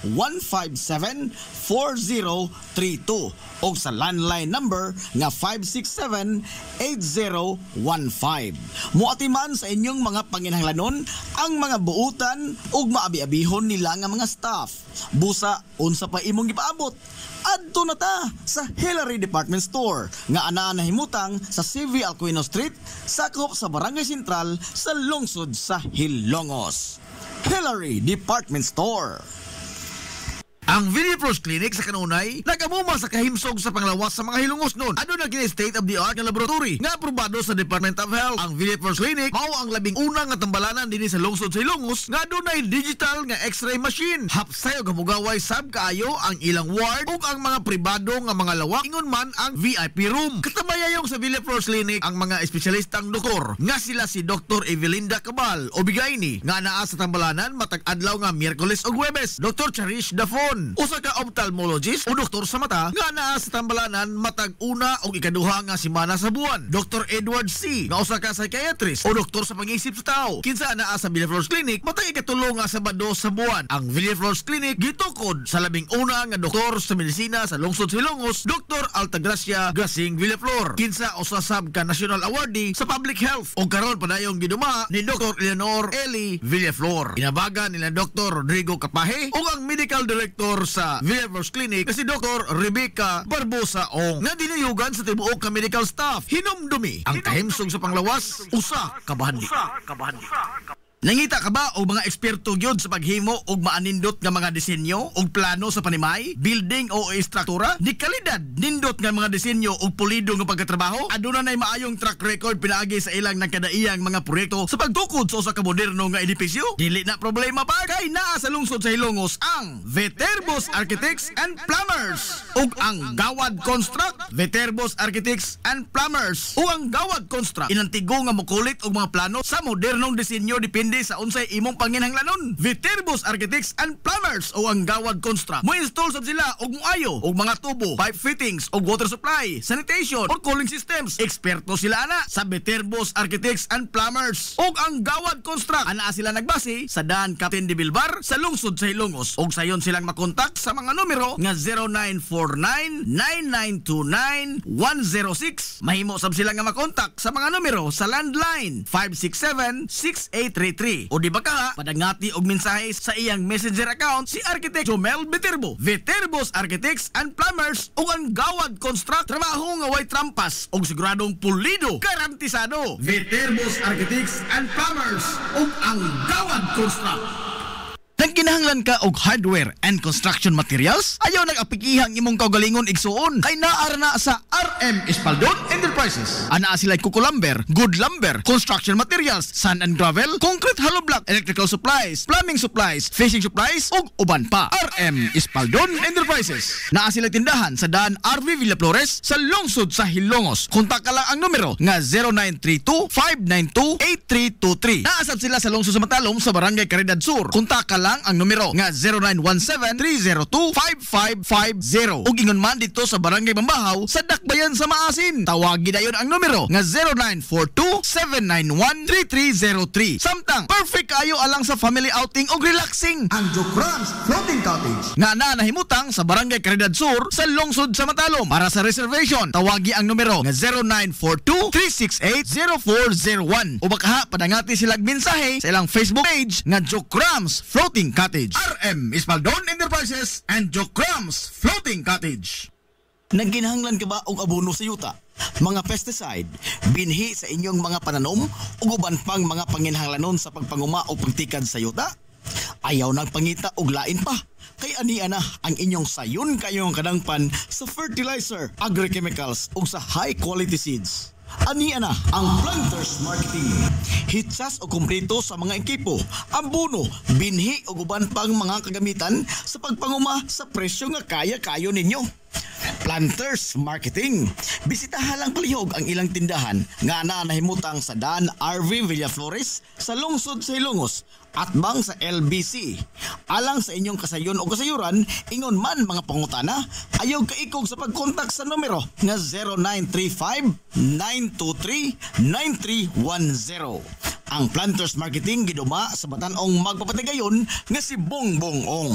Speaker 3: 0917-157-4032 o sa landline number nga 567-8015. Muatiman sa inyong mga panginhanglanon ang mga buutan ug maabi-abihon nila nga mga staff. Busa, unsa pa imong gipaabot? Adto na ta sa Hillary Department Store nga anaa nahimutang sa CV Alcuino Street, sakop sa Barangay Sentral sa lungsod sa Hilongos. Hillary Department Store. Ang Villaflores Clinic sa Kanunay nagamuma sa kahimsog sa panglawas sa mga Hilongos noon. Ano na gini state-of-the-art nga laboratory nga aprobado sa Department of Health. Ang Villaflores Clinic mao ang labing unang nga tambalanan dinhi sa lungsod sa Hilongos nga adunay digital nga X-ray machine. Hapsay og mugaway sab kaayo ang ilang ward ug ang mga pribado nga mga lawak, ingon man ang VIP room. Katabayayong sa Villaflores Clinic ang mga espesyalistang doktor nga sila si Dr. Evelinda Cabal o Bigayni nga naa sa tambalanan matag adlaw nga Miyerkules ug Huwebes. Dr. Cherish Dafon, usa ka ophthalmologist o doktor sa mata nga naa sa tambalanan matag una o ikaduha nga semana sa buwan. Dr. Edward C. nga usa ka psychiatrist o doktor sa pag-iisip sa tao, kinsa naa sa Villaflores Clinic matag ikatulo nga Sabado sa buwan. Ang Villaflores Clinic gitukod sa labing una nga doktor sa medisina sa lungsod sa Hilongos, Dr. Altagracia Grasing Villaflor, kinsa usa sab ka national awardee sa public health o karon padayong giduma ni Dr. Eleanor Eli Villaflor. Inabagan nila Dr. Rodrigo Capaje ug ang medical director sa Villaflores Clinic na si Dr. Rebecca Barbosa Ong nga dinayugan sa tibuok ka medical staff. Hinumdumi ang kahimsog sa panglawas, usa kabahandi. Nangita ka ba og mga eksperto gyud sa paghimo og maanindot nga mga disenyo og plano sa panimay, building o istruktura? Di kalidad nindot nga mga disenyo og pulido nga pagkatrabaho? Aduna nay maayong track record pinaagi sa ilang nagkadaiyang mga proyekto sa pagtukod sa usa ka moderno nga edipisyo? Dili na problema pa kay naa sa lungsod sa Hilongos ang Viterbos Architects and Plumbers ug ang Gawad Construct. Viterbos Architects and Plumbers ug ang Gawad Construct inantigo nga mokulit og mga plano sa modernong disenyo depende sa unsay imong panginahanglanon. Viterbos Architects and Plumbers o ang Gawad Construct mo install sab sila og muayo og mga tubo, pipe fittings og water supply, sanitation or cooling systems. Eksperto sila ana sa Viterbos Architects and Plumbers og ang Gawad Construct. Ana sila nagbase sa Dan Captain de Bilbar sa lungsod sa Hilongos og sayon silang makontak sa mga numero nga 0949-9929-106. Mahimo sab sila nga makontak sa mga numero sa landline 567-6833 o di ba ka padangati og mensahe sa iyang messenger account si Architect Jomel Viterbo. Viterbos Architects and Plumbers ug ang Gawad Construct, trabaho nga way trampas og siguradong pulido, garantisado. Viterbos Architects and Plumbers ug ang Gawad Construct. Nagkinahanglan ka og hardware and construction materials? Ayaw nag-apikihang imong kaugalingon igsuon kay naara na sa RM Espaldon Enterprises. Ana sila kuko lumber, good lumber, construction materials, sand and gravel, concrete hollow block, electrical supplies, plumbing supplies, fishing supplies ug uban pa. RM Espaldon Enterprises. Naa sila tindahan sa daan RV Villaflores sa lungsod sa Hilongos. Kontak ka lang ang numero nga 0932-592-8323. Naasab sila sa lungsod sa Matalom sa Barangay Caridad Sur. Kontak ka lang ang numero nga 0917-302-5550. Ug ingon man dito sa Barangay Bambahaw sa Dakbayan sa Maasin. Tawagi dayon ang numero nga 0942-791-3303. Samtang perfect kayo alang sa family outing ug relaxing. Ang Jokrams Floating Cottage nga nahimutang sa Barangay Caridad Sur sa lungsod sa Matalom. Para sa reservation, tawagi ang numero nga 0942-368-0401. O baka padangati silang mensahe sa ilang Facebook page nga Jokrams Floating Cottage. RM Espaldon Enterprises and Jokrams Floating Cottage. Nagginahanglan ka ba og abono sa yuta? Mga pesticide, binhi sa inyong mga pananom ug uban pang mga panginahanglanon sa pagpanguma o pagtikad sa yuta? Ayaw nang pangita og lain pa. Kay ania na ang inyong sayon kayong kadangpan sa fertilizer, agrochemicals ug sa high quality seeds. Ania na ang Planters Marketing. Hitsas o kumpleto sa mga ekipo, abono, binhi o uban pang mga kagamitan sa pagpanguma sa presyo nga kaya-kayo ninyo. Planters Marketing. Bisitahan lang palihog ang ilang tindahan nga nahimutang sa Dan RV Villaflores sa lungsod sa Hilongos at bang sa LBC. Alang sa inyong kasayon o kasayuran, ingon man mga pangutana, ayaw kaikog sa pagkontak sa numero nga 0935-923-9310. Ang Planters Marketing giduma sa Batanong magpapatigayon nga si Bongbong Ong.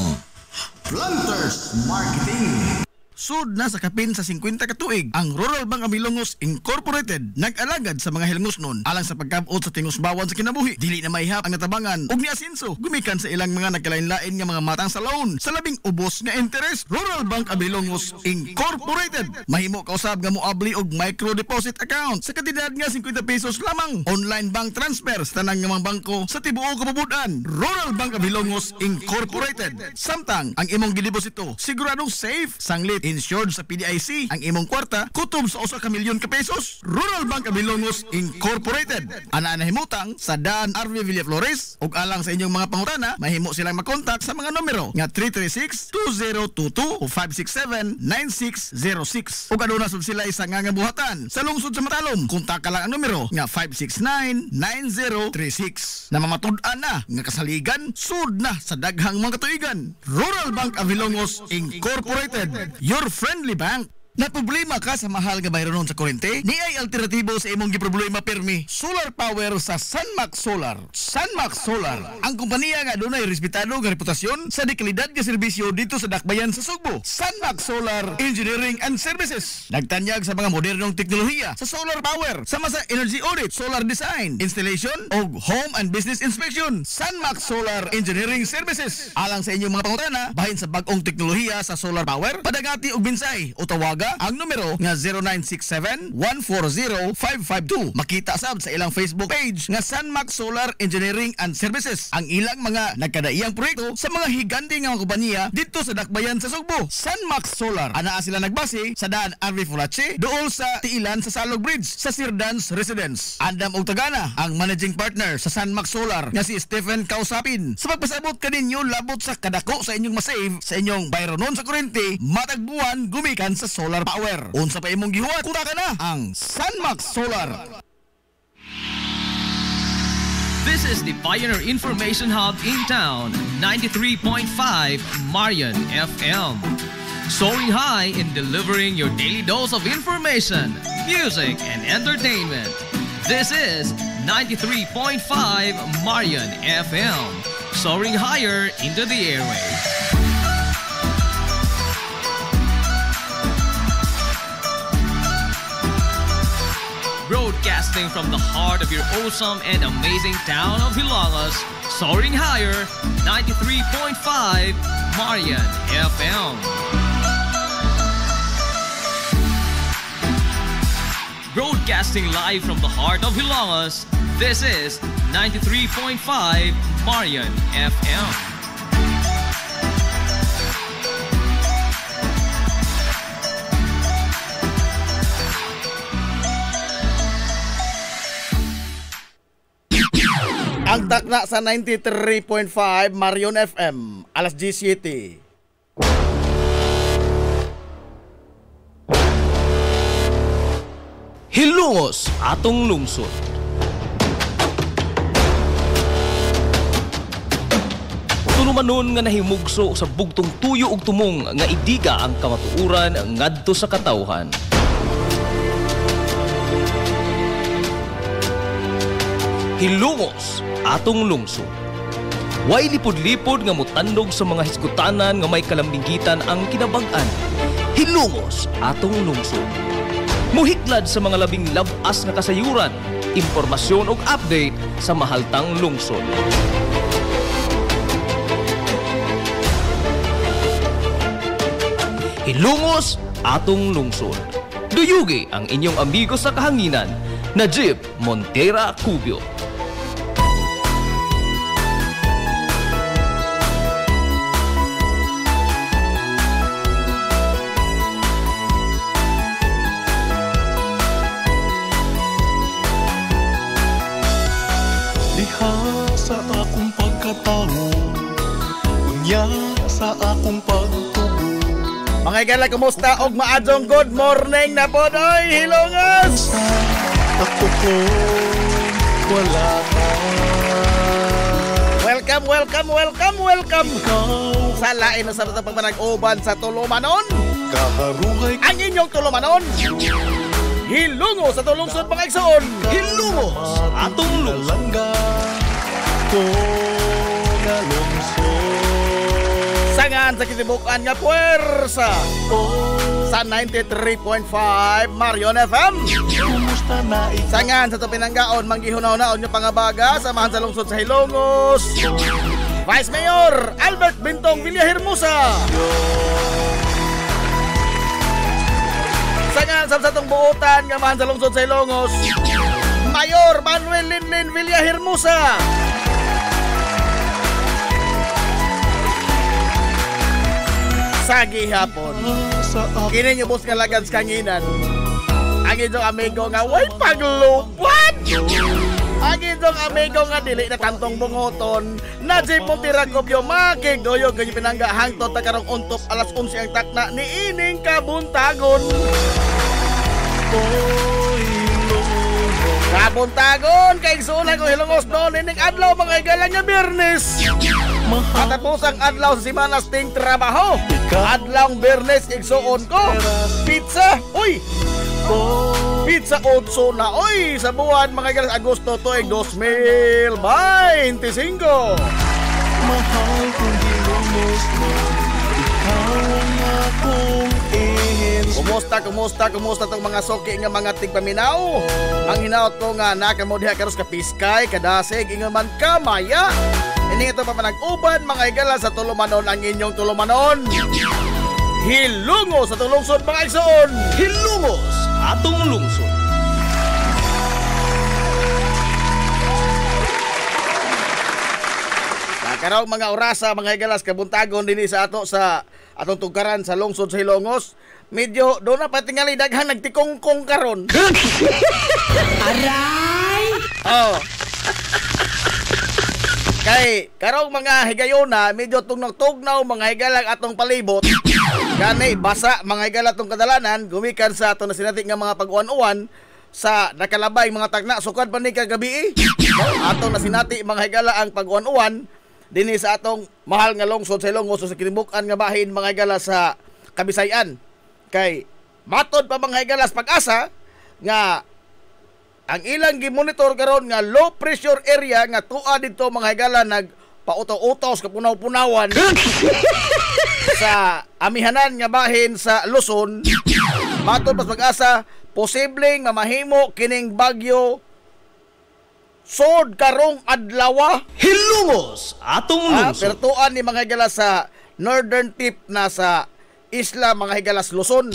Speaker 3: Planters Marketing. Sud na sa kapin sa 50 katuig, ang Rural Bank Abilongos Incorporated nag-alagad sa mga Hilongosnon alang sa pagkabot sa tingusbawan sa kinabuhi. Dili na mahihap ang natabangan ug niasinso gumikan sa ilang mga nagkalain-lain nga mga matang sa loan sa labing ubos nga interes. Rural Bank Abilongos Incorporated mahimo kausab nga moabli og micro deposit account sa kantidad nga 50 pesos lamang. Online bank transfer sa tanang nga mga bangko sa tibuok kapubutan. Rural Bank Abilongos Incorporated. Samtang ang imong gideposito siguradong safe, sanglit insured sa PDIC ang imong kwarta kutob sa 1 milyon ka pesos. Rural Bank Abilongos Incorporated. Ana nahimutang sa Dan RV Villaflores ug alang sa inyong mga pangutana, mahimo silang makontak sa mga numero nga 336-2022 o 567-9606. Ug aduna sud sila isang nga buhatan sa lungsod sa Matalom. Kontak ka lang ang numero nga 569-9036. Na mamatud-an na nga kasaligan sud na sa daghang mga katuigan. Rural Bank Abilongos Incorporated. Your friendly bank. Na problema ka sa mahal nga bayranon sa kuryente? Ni ay alternatibo sa imong giproblema pirmi. Solar power sa Sunmax Solar. Sunmax Solar, ang kompanya nga dunay respetado nga reputasyon sa dekalidad nga serbisyo dito sa Dakbayan sa Sugbo. Sunmax Solar Engineering and Services. Nagtanyag sa mga modernong teknolohiya sa solar power, sama sa energy audit, solar design, installation og home and business inspection. Sunmax Solar Engineering Services. Alang sa inyong mga pangutana, bahin sa bag-ong teknolohiya sa solar power, padagati og binsay o tawagan Manila ang numero nga 0967-140-552. Makita sab sa ilang Facebook page nga Sunmax Solar Engineering and Services ang ilang mga nagkadaiyang proyekto sa mga higante nga mga kompanya dito sa Dakbayan sa Sugbo. Sunmax Solar anaa sila nagbase sa daan RV Fulache dool sa Tiilan sa Salog Bridge sa Sirdans Residence. Andam og tagana ang managing partner sa Sunmax Solar nga si Stephen Kausapin. Sa pagpasabot kaninyo labot sa kadako sa inyong masave sa inyong bayronon sa kuryente matag buwan gumikan sa solar power. Unsa pa imong gihuwat kura ka na ang Sunmax Solar.
Speaker 1: This is the Pioneer Information Hub in town, 93.5 Marian FM. Soaring high in delivering your daily dose of information, music, and entertainment. This is 93.5 Marian FM. Soaring higher into the airwaves. Broadcasting from the heart of your awesome and amazing town of Hilangas, soaring higher, 93.5 Marian FM. Broadcasting live from the heart of Hilangas, this is 93.5 Marian FM.
Speaker 3: Ang takna sa 93.5 Marion FM, alas 17.
Speaker 1: Hilongos atong lungsod. Tunumanon nga nahimugso sa bugtong tuyo ug tumong nga idiga ang kamatuuran ngadto sa katawhan. Hilongos atong lungsod. Way lipod-lipod nga mutandog sa mga hisgutanan nga may kalambigitan ang kinabag-an. Hilongos atong lungsod. Muhiklad sa mga labing labas nga kasayuran, impormasyon ug update sa mahaltang lungsod. Hilongos atong lungsod. Duyugi ang inyong amigo sa kahanginan, Najib Montera Cubio.
Speaker 2: Sa akong pagkatao, unya sa akong pagtubo.
Speaker 3: Mga igala, kumusta? Og maadong good morning na po, doy, Hilongos!
Speaker 2: Ako ko, wala ka.
Speaker 3: Welcome, welcome, welcome, welcome! Sa lain na sa pagmanag-uban sa Tulumanon,
Speaker 2: Kaharuhay
Speaker 3: ang inyong Tulumanon, Hilongos sa tulungsod mga igsoon. Hilongos atong lungsod.
Speaker 2: ko nga lungsod.
Speaker 3: Sangan sa kitibukan nga puwersa sa 93.5 Marion FM.
Speaker 2: Kumusta na ikaw?
Speaker 3: Sangan sa ito pinanggaon, manggihunaw-naon yung pangabaga, samahan sa lungsod sa Hilongos, Vice Mayor Albert Bintong Villahermosa. Sangan sa itong buutan, nga mahan sa lungsod sa Hilongos, Mayor Manuel Linlin Villahermosa. Sa gihapon, kini niyo bus nga lagans kanginan. Ang inyong amigo nga way paglupad. Ang inyong amigo nga dili na tantong bungoton. Najib Montera Cubio makigdoyog ganyan pinangga hangtod ta karong untop alas 11 ang takna ni ining kabuntagon. Kabuntagon kay igsuon ko Hilongos noon ining adlaw mga igalang nga Biyernes. Matapos ang adlaw sa simanas ting trabaho. Adlaw Biyernes igsuon ko pizza. Uy! Pizza 8 na oy sa buwan mga igalang Agosto tuig 2025.
Speaker 2: Mahal kong Hilongos mo, ikaw ang akong
Speaker 3: Kumusta tong mga soki nga mga tigpaminaw? Ang hinaot ko nga nakamo diha karos ka piskay, kadasig ingon man kamaya. Ini ito pa panag-uban mga igala sa Tulumanon ang inyong Tulumanon.
Speaker 4: Hilungos sa lungsod mga igsoon.
Speaker 1: Hilungos atong lungsod.
Speaker 4: Karong mga orasa, mga higalas, kabuntagon din sa atong tugkaran sa lungsod sa Hilongos. Medyo doon na patingali daghan nagtikongkong karon.
Speaker 5: Aray!
Speaker 4: Oh. Kay karong mga higayona, medyo tugnaw mga higalang atong palibot. Gani basa mga higala atong kadalanan gumikan sa atong nasinati nga mga pag-uwan-uwan sa nakalabay mga tagna sukad pa ni kagabi. No? Atong nasinati mga higala ang pag-uwan-uwan dinhi sa atong mahal nga lungsod sa Ilonggo sa kinibukan nga bahin mga higala sa Kabisayan. Kay matod pa mga higalas pag-asa nga ang ilang gimonitor karon nga low pressure area nga tua dito mga higala nagpauto-utos kapunaw-punawan sa amihanan nga bahin sa Luzon. Matod pa pag-asa posibleng mamahimo kining bagyo sod karong adlaw.
Speaker 1: Hilungos atong lungsod.
Speaker 4: Pertuan ni mga higala sa northern tip na sa isla mga higalas Luzon.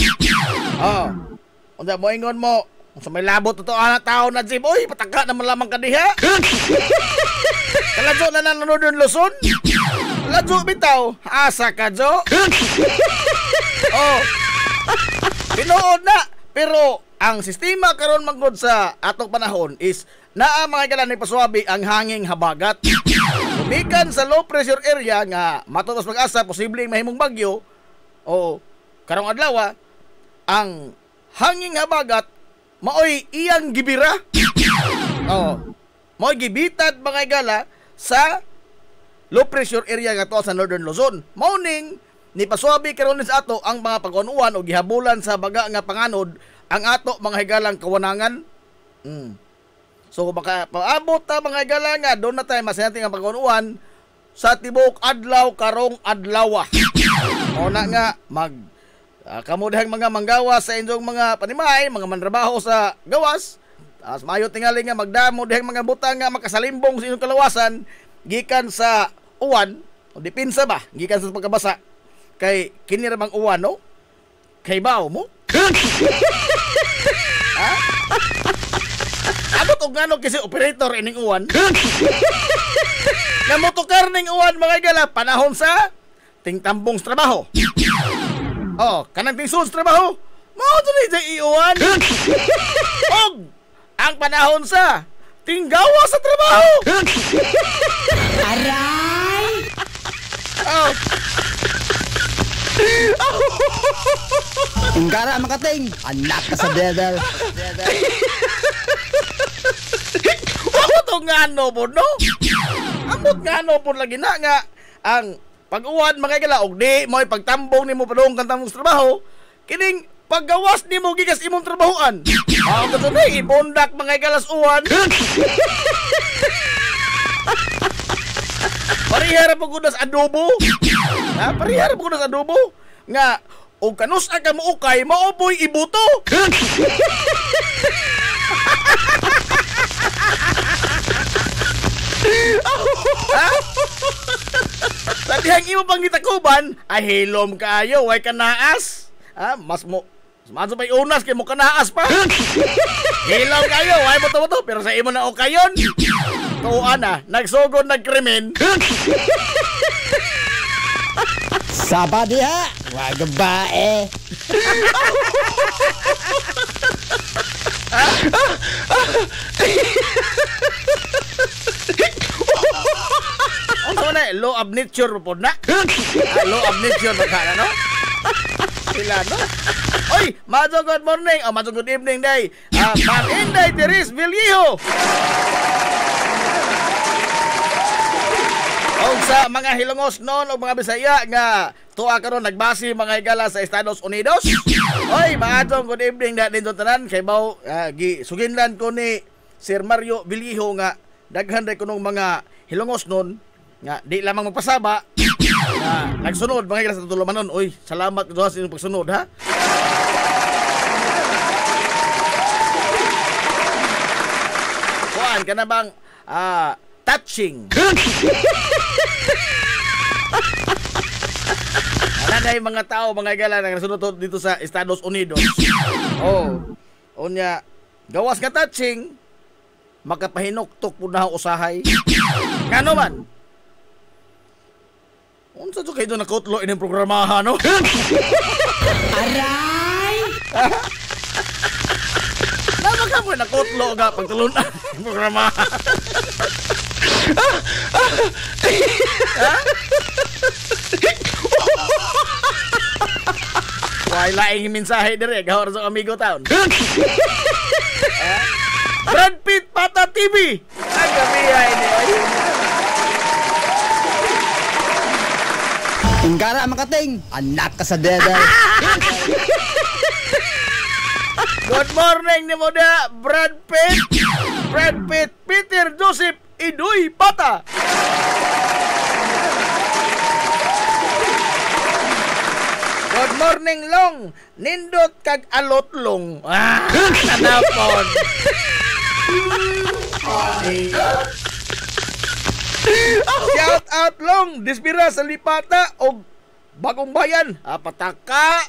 Speaker 4: Unda mo ingon mo sa may labot to anak tao na Jim. Oy, pataka naman lamang ka diha. Kaladyo na ng northern Luzon. Kaladyo bitaw. Asa ka, Jo? Tinuod na. Pero ang sistema karon manggod sa atong panahon is naa mga higala ni paswabi ang hanging habagat. Umikan sa low pressure area nga matutos pag-asa posibleng mahimong bagyo o karong adlaw ang hanging habagat maoy iyang gibira. Maoy gibitad mga higala sa low pressure area nga to sa northern Luzon. Morning ni paswabi karon sa ato ang mga pag-uwan o gihabulan sa baga nga panganod ang ato mga higalang kawanangan. So baka paabot ta mga higala nga doon na tayo masinati nga pag-uwan sa tibok adlaw karong adlaw. Una nga kamudahang mga manggawa sa inyong mga panimay, mga manrabaho sa gawas. As mayo tingali nga magdamo dihang mga butang nga makasalimbong sa inyong kalawasan gikan sa uwan o dipinsa ba gikan sa pagkabasa. Kay kini ra bang uwan no? Kay bawo mo? Abot og ngano kasi operator ining uwan. Namotokar ning uwan mga higala panahon sa tingtambong trabaho. Kanang tingsun trabaho. Mao dili sa iuwan. Og ang panahon sa tinggawa sa trabaho.
Speaker 5: Aray! Tinggara makating, anak ka sa devil.
Speaker 4: Amot nga ano po no? Amot nga ano po lagi na nga ang pag-uwan mga higala og di mo pagtambong nimo padung kantang trabaho kining paggawas nimo gikas imong trabahoan. Kato na ibondak mga higalas uwan. Parihara po kunas adobo. Parihara po kunas adobo nga og kanus aga mo ukay maoboy ibuto. Tadihang imo pang gitakuban ay hilom kayo way kanaas. Mas pa'y unas kay mo kanaas pa. Hilaw kayo way buto-buto pero sa imo na okayon tuan na nagsugod nagkrimen.
Speaker 5: Saba diha, wag bae.
Speaker 4: Ano na law of nature po na? Law of nature ba ka no? Sila no? Oy, Majo good morning. Majo good evening day. Ma'am Inday Teres Villiho. Og sa mga Hilongos noon o mga Bisaya nga tuwa karon nagbase mga higala sa Estados Unidos. Oy, maadtong good evening na din tanan kay baw suginlan ko ni Sir Mario Villiho nga daghan day kunong mga Hilongos noon nga di lamang magpasaba nga nagsunod mga higala sa tutulumanon. Oy, salamat sa inyong pagsunod ha. Kuan ka na bang touching? Nanay mga tao, mga igala, na nasunod dito sa Estados Unidos. Unya, gawas nga touching, makapahinuktok po na usahay. Ngano man? Unsa to kayo nakutlo ining programahan, no?
Speaker 5: Aray!
Speaker 4: Naman ka mo nakutlo nga pagtulunan ng programahan. Why laing mensahe dire gahor sa amigo town. Brad Pitt Pata TV. Ang gabihay ni ay.
Speaker 5: Ingara makating, anak ka sa dede.
Speaker 4: Good morning ni mo da, Brad Pitt. Brad Pitt, Peter Joseph Idoy Pata. Good morning long, nindot kag alotlong. Nanapon. Shout out long, Dispira sa Lipata o Bagong Bayan. Pataka.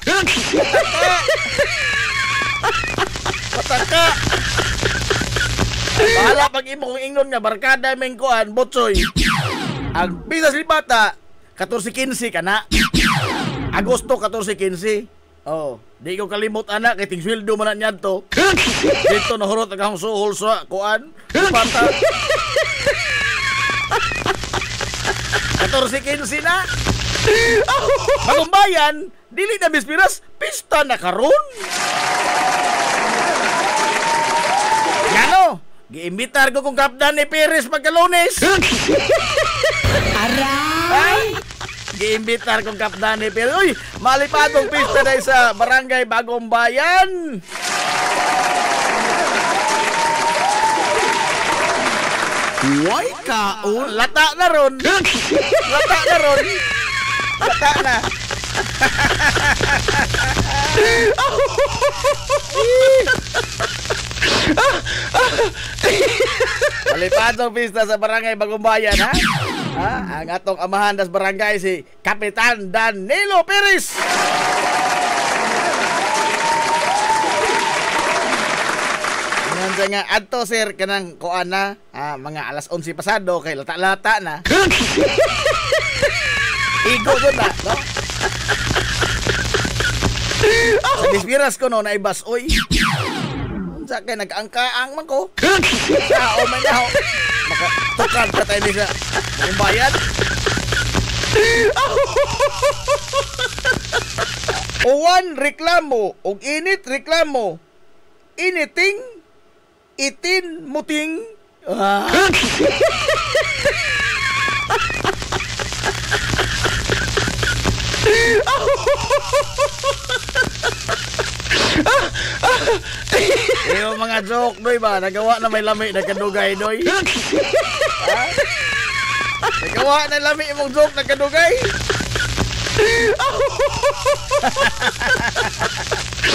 Speaker 4: Pataka. Bahala pag imong ingon nga barkada meng kuan botsoy. Ang bisa sa Lipata 14-15 kana. Agosto 14-15. Di ko kalimot anak kay tigsweldo man na to. Dito nahurot ang suhol sa kuan. Lipata. 14-15 na. Bagong Bayan, dili na Bispiras, pista na karon. Yano, giimbitar ko kung kapdan ni Perez pagka-Lunes.
Speaker 5: Aray!
Speaker 4: Giimbitar kong kapdan ni Perez. Uy, malipadong pista na sa barangay Bagong Bayan.
Speaker 3: Why kaon?
Speaker 4: Lata na ron. Lata na ron. Lata na. Malipadong pista sa barangay Bagong Bayan, ha? Ang atong amahan das barangay si Kapitan Danilo Perez. Nandiyan nga adto sir kanang kuan na mga alas 11 pasado kay lata-lata na. Igo doon na, no? Sa Dispiras ko no na ibas oy. Unsa kay nag-angkaang man ko. Sao man yaw. Makatukad ka tayo sa Bagong Bayan. Uwan reklamo og init reklamo. Initing itin muting. Yung mga joke doy ba nagawa na may lami na kadugay doy. Nagawa na lami imong joke na kadugay.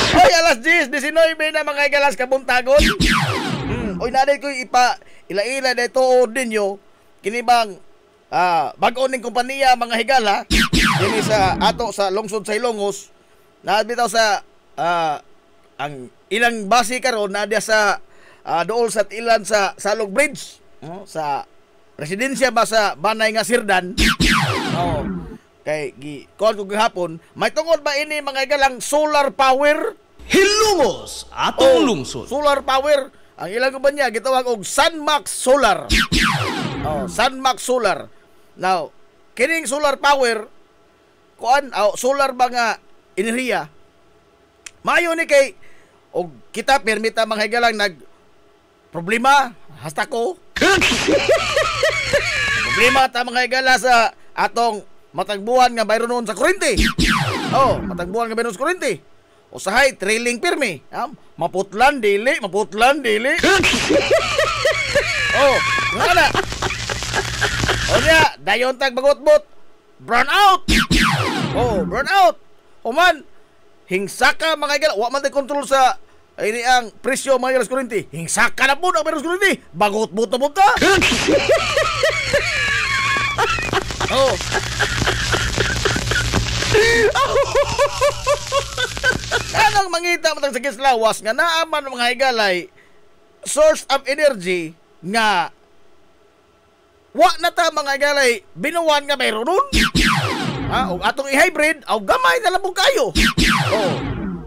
Speaker 4: Oy, alas 10:19 na mga galas kabuntagon. Oy, naday ko ila-ila na ituod ninyo. Kini bang bag-o ning kompanya mga higala. Dini sa ato sa lungsod sa Ilongos. Naadbitaw sa ang ilang base karon na sa dool sa ilan sa Salog Bridge. Sa residensya ba sa Banay nga Sirdan. Kay kuan ko gihapon, may tungod ba ini mga galang solar power?
Speaker 1: Hilumos atong lungsod.
Speaker 4: Solar power. Ang ilang kumpanya gitawag og Sunmax Solar. Sunmax Solar. Now, kining solar power kuan solar ba nga enerhiya? Mayo ni kay og kita permita mga galang nag problema hasta ko. Problema ta mga higala sa atong matagbuhan nga bayro noon sa kuryente. Matagbuhan nga bayro sa kuryente. Usahay trailing pirmi. Maputlan dili. Ngana. Onya, dayon tag bagot-bot. Burn out. Burn out. Human hingsaka mga higala, wa man tay kontrol sa ini ang presyo mga sa kuryente. Hingsaka na po ang bayro sa kuryente. Bagot-bot na punta. Kanang mangita matang sa kislawas nga naaman ng mga higalay source of energy nga wa na ta mga higalay binuwan nga mayroon nun. O atong i-hybrid, o gamay na lang po kayo.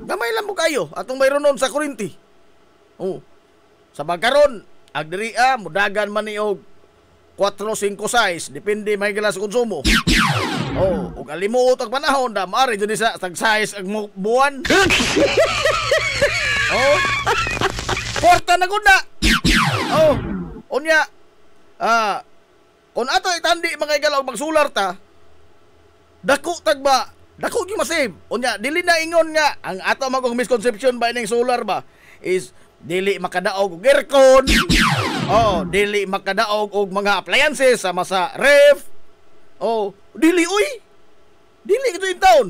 Speaker 4: Gamay lang po kayo atong mayroon nun sa kurinti. Sa magkaron, agdiriya, mudagan man ni og 4-5 size, depende may gala sa konsumo. Ug alimuot ang panahon, da maari dyan sa tag-size ang buwan. Porta na gud na. Unya, kung ato itandi mga igalaw magsular ta, dako tagba, dako yung masave. Unya, dili na ingon nga, ang ato magong misconception ba ining solar ba, is dili makadaog og aircon. Dili makadaog og mga appliances sama sa ref. Dili uy. Dili ito in town.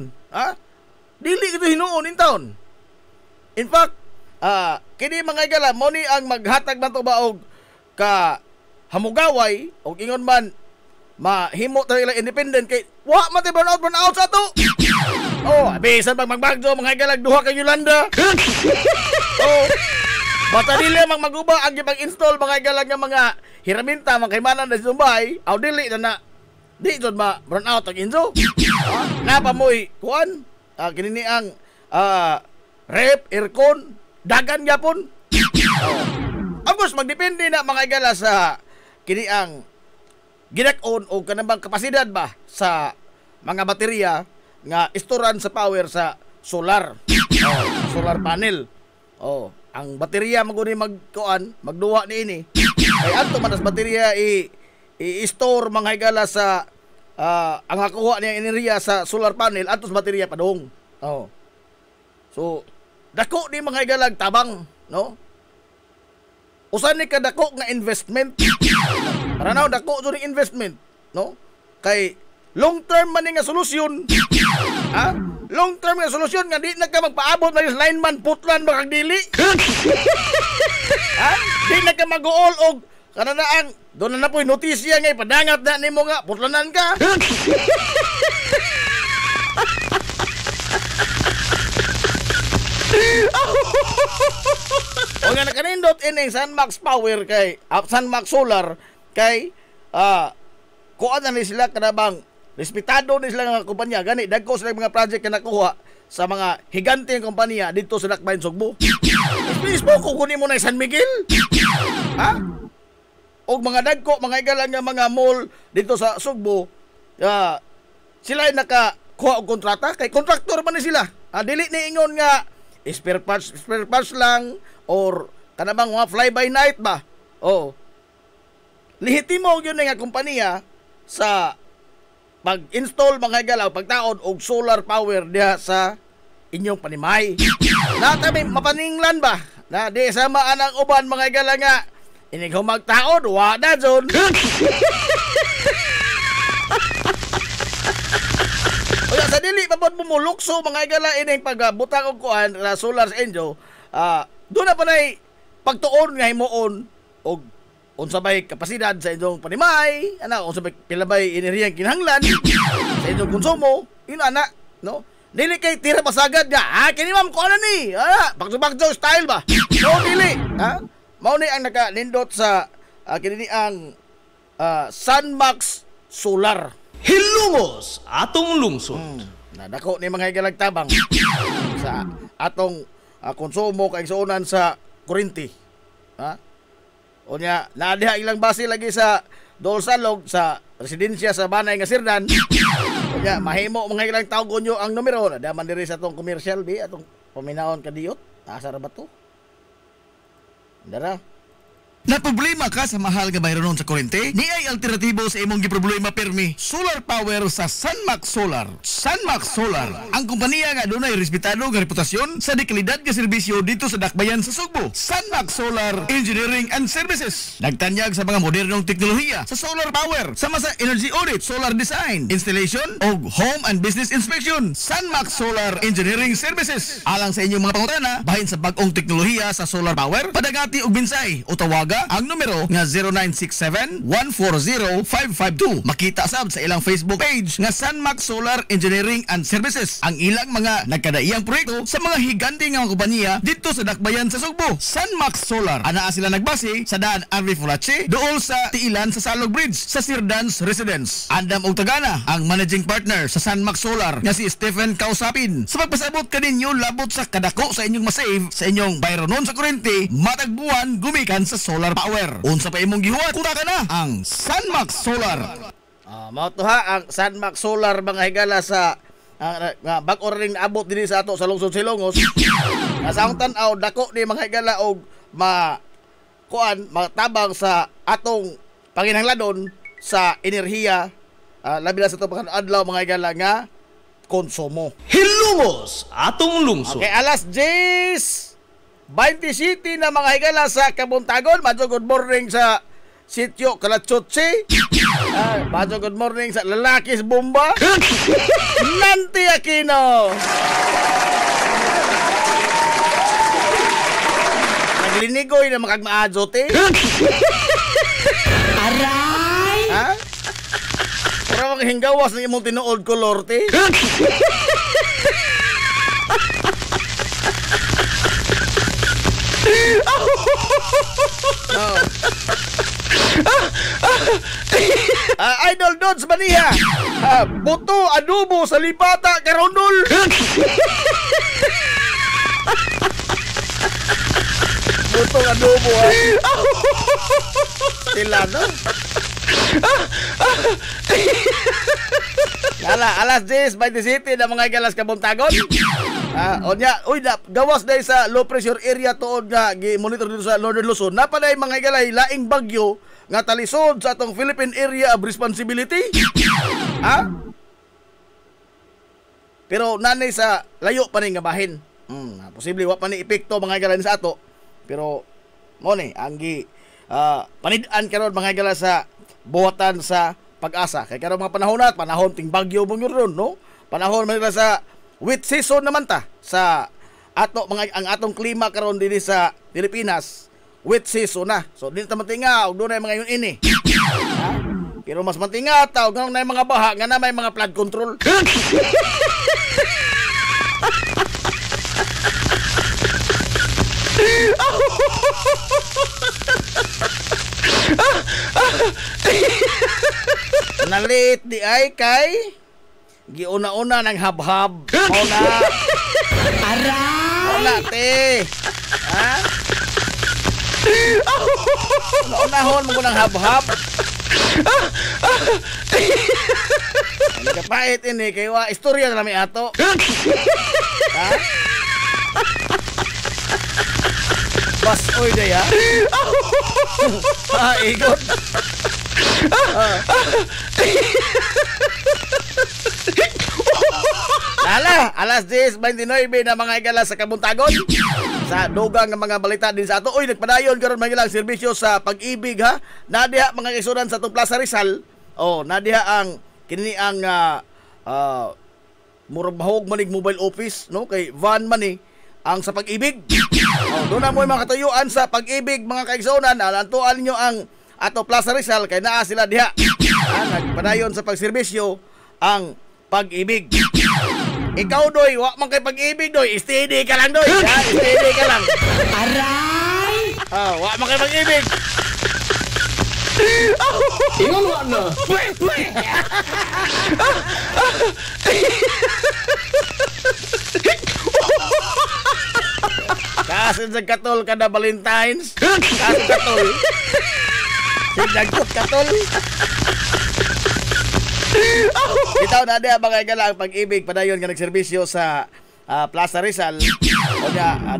Speaker 4: Dili ito hinuon in town. In fact, kini mga igala mo ni ang maghatag nato ba og ka hamugaway og ingon man mahimo ta ila independent kay wa man tay burn out sa to. Bisan pag magbagyo mga igala duha kay Yolanda. Basta dili maguba ang gipag-install mga igalang nga mga hiraminta mga kaymanan na sumbay, dili na di jud ma burn out ang inzo. Napa moy kuan kinini ang rep, aircon, dagan gyapon. Of course magdepende na mga igala sa kini ang gidak-on o kanang kapasidad ba sa mga baterya nga istoran sa power sa solar. Solar panel. Ang baterya maguni magduwa ni ini. Kay adto man as baterya i-store mga higala sa ang nakuha niya enerhiya sa solar panel adto sa baterya padung. So dako ni mga higalag tabang, no? Usan ni kadako nga investment. Para na dako jud investment, no? Kay long term man nga solusyon. Long term nga solusyon nga di na ka magpaabot na lineman putlan bakag dili. Di na ka mag-uol og kananaang doon na po'y notisya nga ipadangat na nimo nga putlanan ka. O nga nakanindot ining Sunmax Power kay Sunmax Solar kay kuan na ni sila kanabang respetado ni sila nga kumpanya gani dagko sila mga project na nakuha sa mga higante ng kumpanya dito sa Dakbayan Sugbo. Please po kukunin mo na San Miguel. O mga dagko mga igalang nga mga mall dito sa Sugbo, sila ay nakakuha og kontrata kay kontraktor man ni sila. Dili ni ingon nga spare parts lang or kanabang mga fly by night ba. Lehitimo yun nga kumpanya sa pag-install mga galaw, pagtaod og solar power diha sa inyong panimay. Na kami mapaninglan ba? Na di sama anang uban mga gala nga inig humagtaod, wa na dyan. Kaya sa dili pa po bumulukso mga gala ining pagbutang og kuan na solar sa inyo, doon na pa na'y pagtuon nga himuon og unsabay kapasidad sa inyong panimay, unsabay pilabay enerhiyang kinahanglan sa inyong konsumo, yun no? Dili kay tira pasagad nga, kini ma'am ko ano ni, bagjo style ba? No, dili, mao ni ang nakalindot sa kini ang Sunmax Solar.
Speaker 1: Hilungos atong lungsod.
Speaker 4: Nadako ni mga higalagtabang sa atong konsumo kay suunan sa kuryente. Unya, naadiha ilang base lagi sa Dolsalog sa residensya sa Banay nga Sirdan. Unya, mahimo mga ilang taog unyo ang numero. Nadaman diri sa atong commercial bi atong paminaon kadiyot. Asa ra ba to? Dara.
Speaker 3: Na problema ka sa mahal nga bayranon sa kuryente? Ni ay alternatibo sa imong giproblema permi. Solar power sa Sunmax Solar. Sunmax Solar, ang kompanya nga dunay respetado nga reputasyon sa dekalidad nga serbisyo dito sa Dakbayan sa Sugbo. Sunmax Solar Engineering and Services. Nagtanyag sa mga modernong teknolohiya sa solar power, sama sa energy audit, solar design, installation og home and business inspection. Sunmax Solar Engineering Services. Alang sa inyong mga pangutana bahin sa bag-ong teknolohiya sa solar power, padagati og binsay o tawagan tawaga ang numero nga 0967-140-552. Makita sab sa ilang Facebook page nga Sunmax Solar Engineering and Services ang ilang mga nagkadaiyang proyekto sa mga higante nga mga kompanya dito sa Dakbayan sa Sugbo. Sunmax Solar, anaa sila nagbase sa daan Arvi Fulache dool sa Tiilan sa Salog Bridge sa Sirdans Residence. Andam og tagana ang managing partner sa Sunmax Solar nga si Stephen Kausapin. Sa pagpasabot kaninyo labot sa kadako sa inyong masave sa inyong bayronon sa kuryente matag buwan gumikan sa solar power. Unsa pa imong gihuwat kuta ka na ang Sunmax Solar.
Speaker 4: Mao to ha ang Sunmax Solar mga higala sa nga bag-o ring naabot dinhi sa ato sa lungsod Silongos. Sa akong tan-aw dako ni mga higala og matabang sa atong panginahanglanon sa enerhiya labi na sa itong adlaw mga higala nga konsumo.
Speaker 1: Hilumos atong lungsod.
Speaker 4: Okay, alas 10:27 na mga higala sa Kabuntagon. Madyo good morning sa Sitio Kalachotse. Madyo good morning sa Lalakis Bomba. Nanti Aquino. Naglinigoy na makagmaadzote.
Speaker 5: Aray!
Speaker 4: Ha? Para mga hinggawas ng imong tinuod kolor, te. Idol Dodds Maniha. Buto adobo sa lipata karondol. Buto adobo ha. Sila no. Alas 10:27 na mga galas Kabuntagon. Onya, gawas day sa low pressure area tuod nga gi-monitor dito sa Northern Luzon. Napaday mga galay laing bagyo nga talisod sa atong Philippine Area of Responsibility. Pero nanay sa layo pa ni nga bahin. Posible wa pa ni epekto mga galay sa ato. Pero mo ni ang panid-an karon mga galay sa buhatan sa Pag-asa. Kay karon mga panahon ting bagyo mong ron, no? Panahon man nila sa wet season naman ta sa ang atong klima karon dinhi sa Pilipinas. Wet season na. So dili ta matinga og dunay mga yun ini. Pero mas matinga ta og ganang mga baha nga na may mga flood control. Nalit di ay kay giuna-una ng habhab. Ona.
Speaker 5: Aray!
Speaker 4: Ona te. Ha? Una-unahon mo ko ng habhab. Ang kapait ini kay wa istorya na mi ato. Ha? Bas oy day ha. Igot. Alas 10:29 na mga higala sa Kabuntagon. Sa dugang nga mga balita din sa ato. Uy, nagpadayon karon mga ilang serbisyo sa Pag-ibig ha. Nadiha mga kaisuran sa itong Plaza Rizal. Nadiha ang kini ang murag mahog manig mobile office, no? Kay van man ang sa Pag-ibig. Doon na mo mga katuyuan sa Pag-ibig mga kaigsunan. Alantuan ninyo ang ato Plaza Rizal kay naa sila diha. Nagpadayon sa pagserbisyo ang Pag-ibig. Ikaw doy, wa man kay Pag-ibig doy, steady ka lang doy. Steady ka lang.
Speaker 5: Aray!
Speaker 4: Wa man kay Pag-ibig.
Speaker 5: Ingon wa na.
Speaker 4: Kasi sa katol kada Valentine's. Kasi katol. Sinagkot katol. Bitaw na dia mga higala ang Pag-ibig padayon nga nagserbisyo sa Plaza Rizal.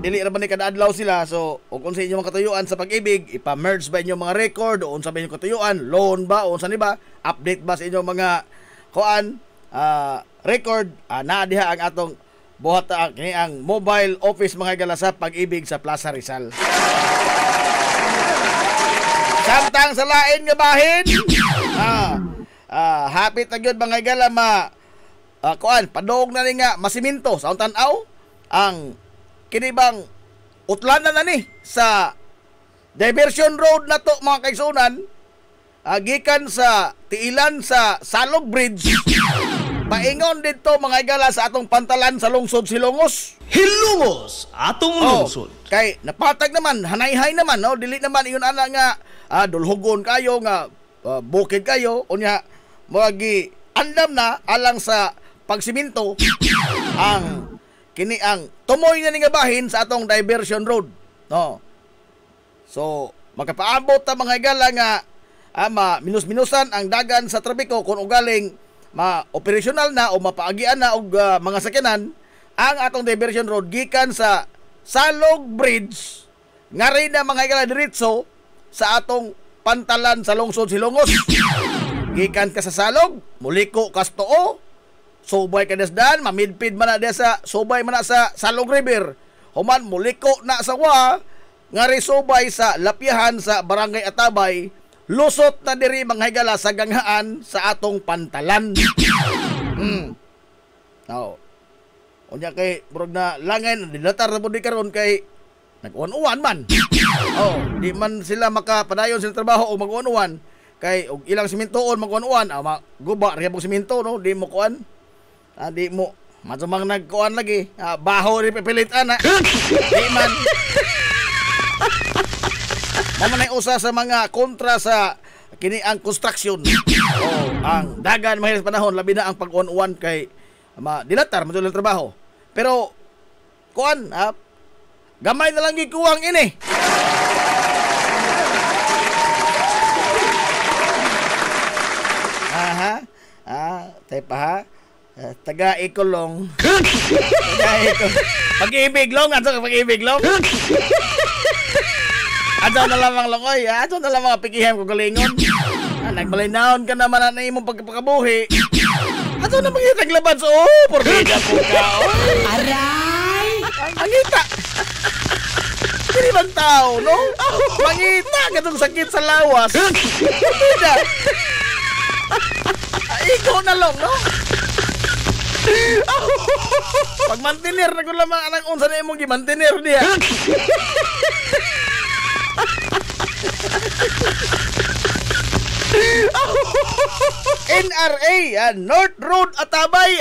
Speaker 4: Dili ra man ni kada adlaw sila. So kung sa inyong katuyuan sa Pag-ibig, ipa-merge ba inyong mga record o unsa ba inyong katuyuan, loan ba o unsa ni ba, update ba sa inyong mga record, naa diha ang atong buhat kini ang mobile office mga higala sa Pag-ibig sa Plaza Rizal. Samtang sa lain nga bahin, hapit na gyud mga higala padong na ni nga masiminto sa tan-aw ang kinibang utlanan na ni sa diversion road na to mga kaigsunan, gikan sa tiilan sa Salog Bridge paingon dito mga igala sa atong pantalan sa lungsod Silongos.
Speaker 1: Hilungos atong lungsod.
Speaker 4: Kay napatag naman, hanay-hay naman, no? Dili naman iyon ana nga dulhugon kayo nga bukid kayo unya magi andam na alang sa pagsiminto ang kini ang tumoy na nga bahin sa atong diversion road, no? So makapaabot ta mga igala nga minus-minusan ang dagan sa trapiko kung ugaling ma-operational na o mapaagian na og mga sakyanan ang atong diversion road gikan sa Salog Bridge nga rin na mga igala diretso sa atong pantalan sa lungsod Silongos. Gikan ka sa Salog, muliko kas Too, subay ka desdan, mamidpid man na dia sa subay man na sa Salog River. Human muliko na sa nga ri subay sa Lapyahan sa Barangay Atabay, lusot na diri mga higala sa ganghaan sa atong pantalan. Now, unya kay burog na langan dilatar na pud karon kay nag-uwan-uwan man. Di man sila makapadayon sa trabaho o mag-uwan-uwan kay og ilang simentoon mag-uwan-uwan, guba ra pug semento, no, di mo kuan. Di mo matumang nagkuan lagi. Baho ri pipilit ana. Di man. Naman ay usa sa mga kontra sa kini ang construction. Ang dagan mahirap panahon labi na ang pag-uwan-uwan kay dilatar mo ang trabaho. Pero kuan, gamay na lang gikuwang ini. Tay pa ha. Taga-ikulong. Pag-ibig long, pag-ibig long. Ato na lamang longoy, ato na lamang pikihan ko galingon. Nagmalinahon ka naman na imong pagkabuhi. Ato na mangitag laban so, porbida po ka.
Speaker 5: Aray!
Speaker 4: Mangita! Hindi bang tao, no? Mangita, katong sakit sa lawas. Porbida! Ikaw na lang, no? Pag mantinir na ko lamang anang unsa na imong gimantinir niya. NRA, North Road Atabay.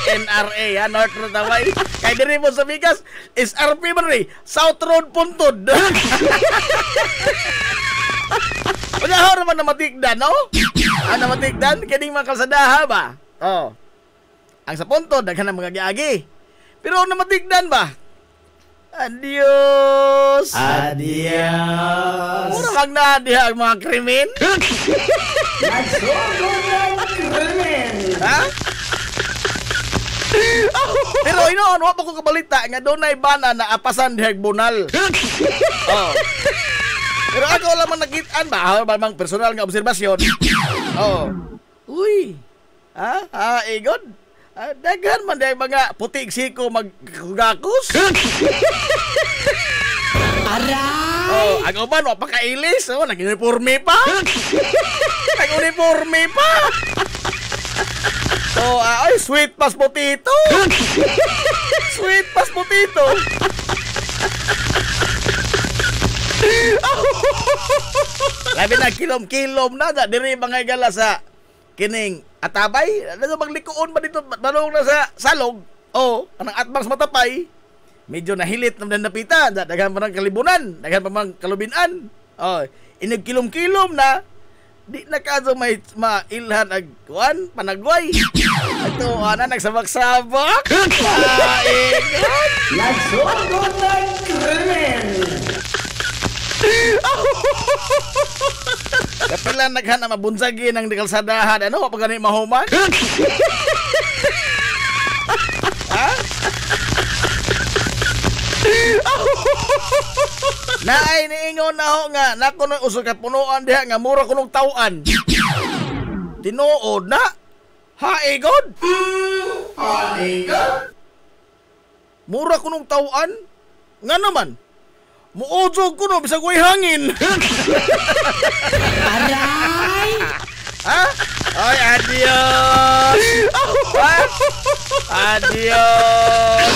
Speaker 4: NRA, North Road Atabay. Kay diri mo sa Bigas, SRP man ri, South Road Puntod. Unahaw naman na matikdan, no? Na matikdan, kining mga kalsadaha ba? Ang sa Puntod, daghan ang mga giagi. Pero na matikdan ba? Adios!
Speaker 5: Adios!
Speaker 4: Mura lang na diha ang mga krimen? Ha? Pero inoon, wapa ko kabalita nga doon na ibana na apasan diha bunal. Pero ako lamang nakitaan ba? Mang personal nga obserbasyon. Uy! Igod? Dagan man dahil mga putik siko magkugakos.
Speaker 5: Aray!
Speaker 4: Ang uban, wapakailis. Nag-uniforme pa. Nag-uniforme pa. Sweet pas potato. Sweet pas potato. Labi na kilom-kilom na. Diri mga igala sa kining Atabay, ano maglikoon ba dito balong na sa Salog? Anang atbang sa Matapay. Medyo nahilit na napita, daghan pa ng kalibunan, daghan pa ng kalubinan. Inagkilom-kilom na di na kadto may mailhan ag kuan panagway. Ato ana nagsabak-sabak.
Speaker 5: Nagsugod ng krimen!
Speaker 4: Kapilan naghan na mabunsagi ng kalsadahan. Ano pag gani mahuman? Naay niingon na ho nga nako na uso ka punuan diha nga mura kunong tawan. Tinuod na. Haigod. Haigod. Mura kunong tawan. Nga naman. Muodzog ko no bisag way hangin.
Speaker 5: Aray!
Speaker 4: Ay, adios. Adios.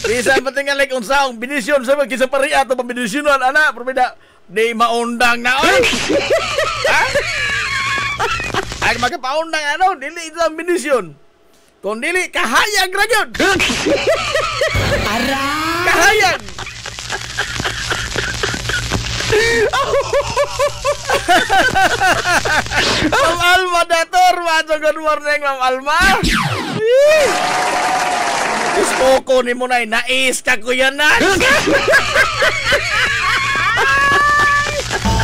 Speaker 4: Bisan pati nga like unsaong binisyon sa mga kisa pari ato pambinisyonan ana probida di maundang na oy. Ha? Ay magapaundang ano dili ito ang binisyon. Kung dili kahayag ra gyud.
Speaker 5: Aray!
Speaker 4: Kahayag. Ma'am Alma Dator, good morning Ma'am Alma. Gusto ko ni mo na nais ka kuya na.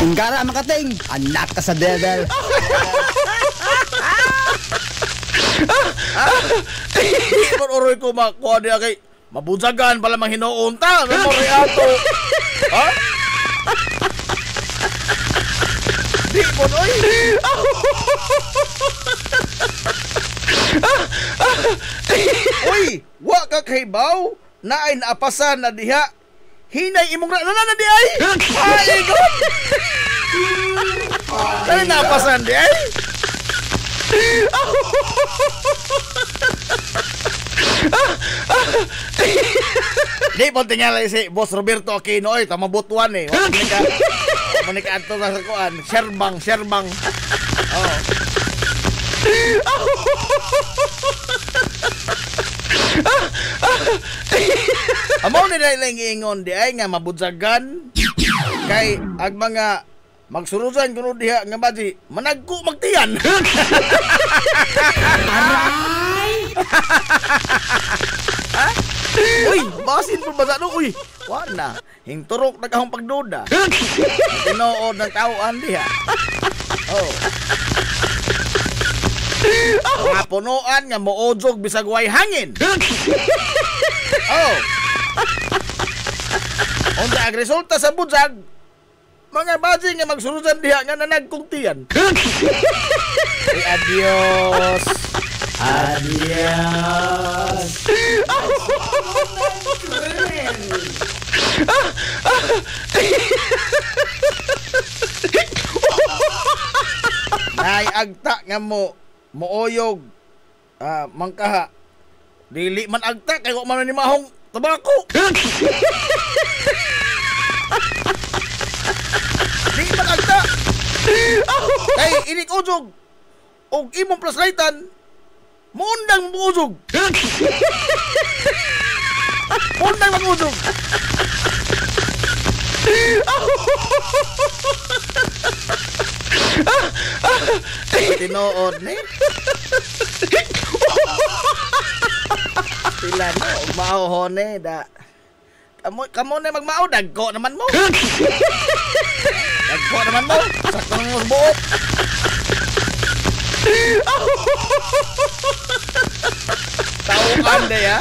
Speaker 5: Ingara makating, anak ka sa devil.
Speaker 4: Di mo oroy ko makuha niya kay mabunsagan pala mang hinuunta. Ano mo ato? Ha? Di mo oy. Uy, wa ka kaybaw na ay naapasan na diha. Hinay imong na di ay. Ay god. Ay naapasan di ay. Di po tingala si Boss Roberto Aquino ay tamabutuan eh. Manika ato sa kuan, Sherbang. Oh. Amo ni lang ingon di ay nga mabudsagan kay ag mga magsurusan kuno diha nga baji managko magtiyan.
Speaker 5: Aray!
Speaker 4: Ha? Uy, basin po ba no? Uy, wala. Hingturok na kahong pagduda. Tinood ng tauan diha. Oh. Mga punuan nga moojog bisag way hangin. Oh. Unsa ang resulta sa budzag? Mga baji nga magsurusan diha nga nanagkungtiyan. Ay, adios. Adios. Nay agta nga mooyog mangkaha. Dili man agta kay wa man ni mahong tabako. Dili man agta. Kay inik ujog og imong plaslightan mundang mujog. Mundang mujog. Tinood ni. Sila mo maohon ni da. Kamo na magmao dagko naman mo. Dagko naman mo. Sakto mo buot. Tauan day ha.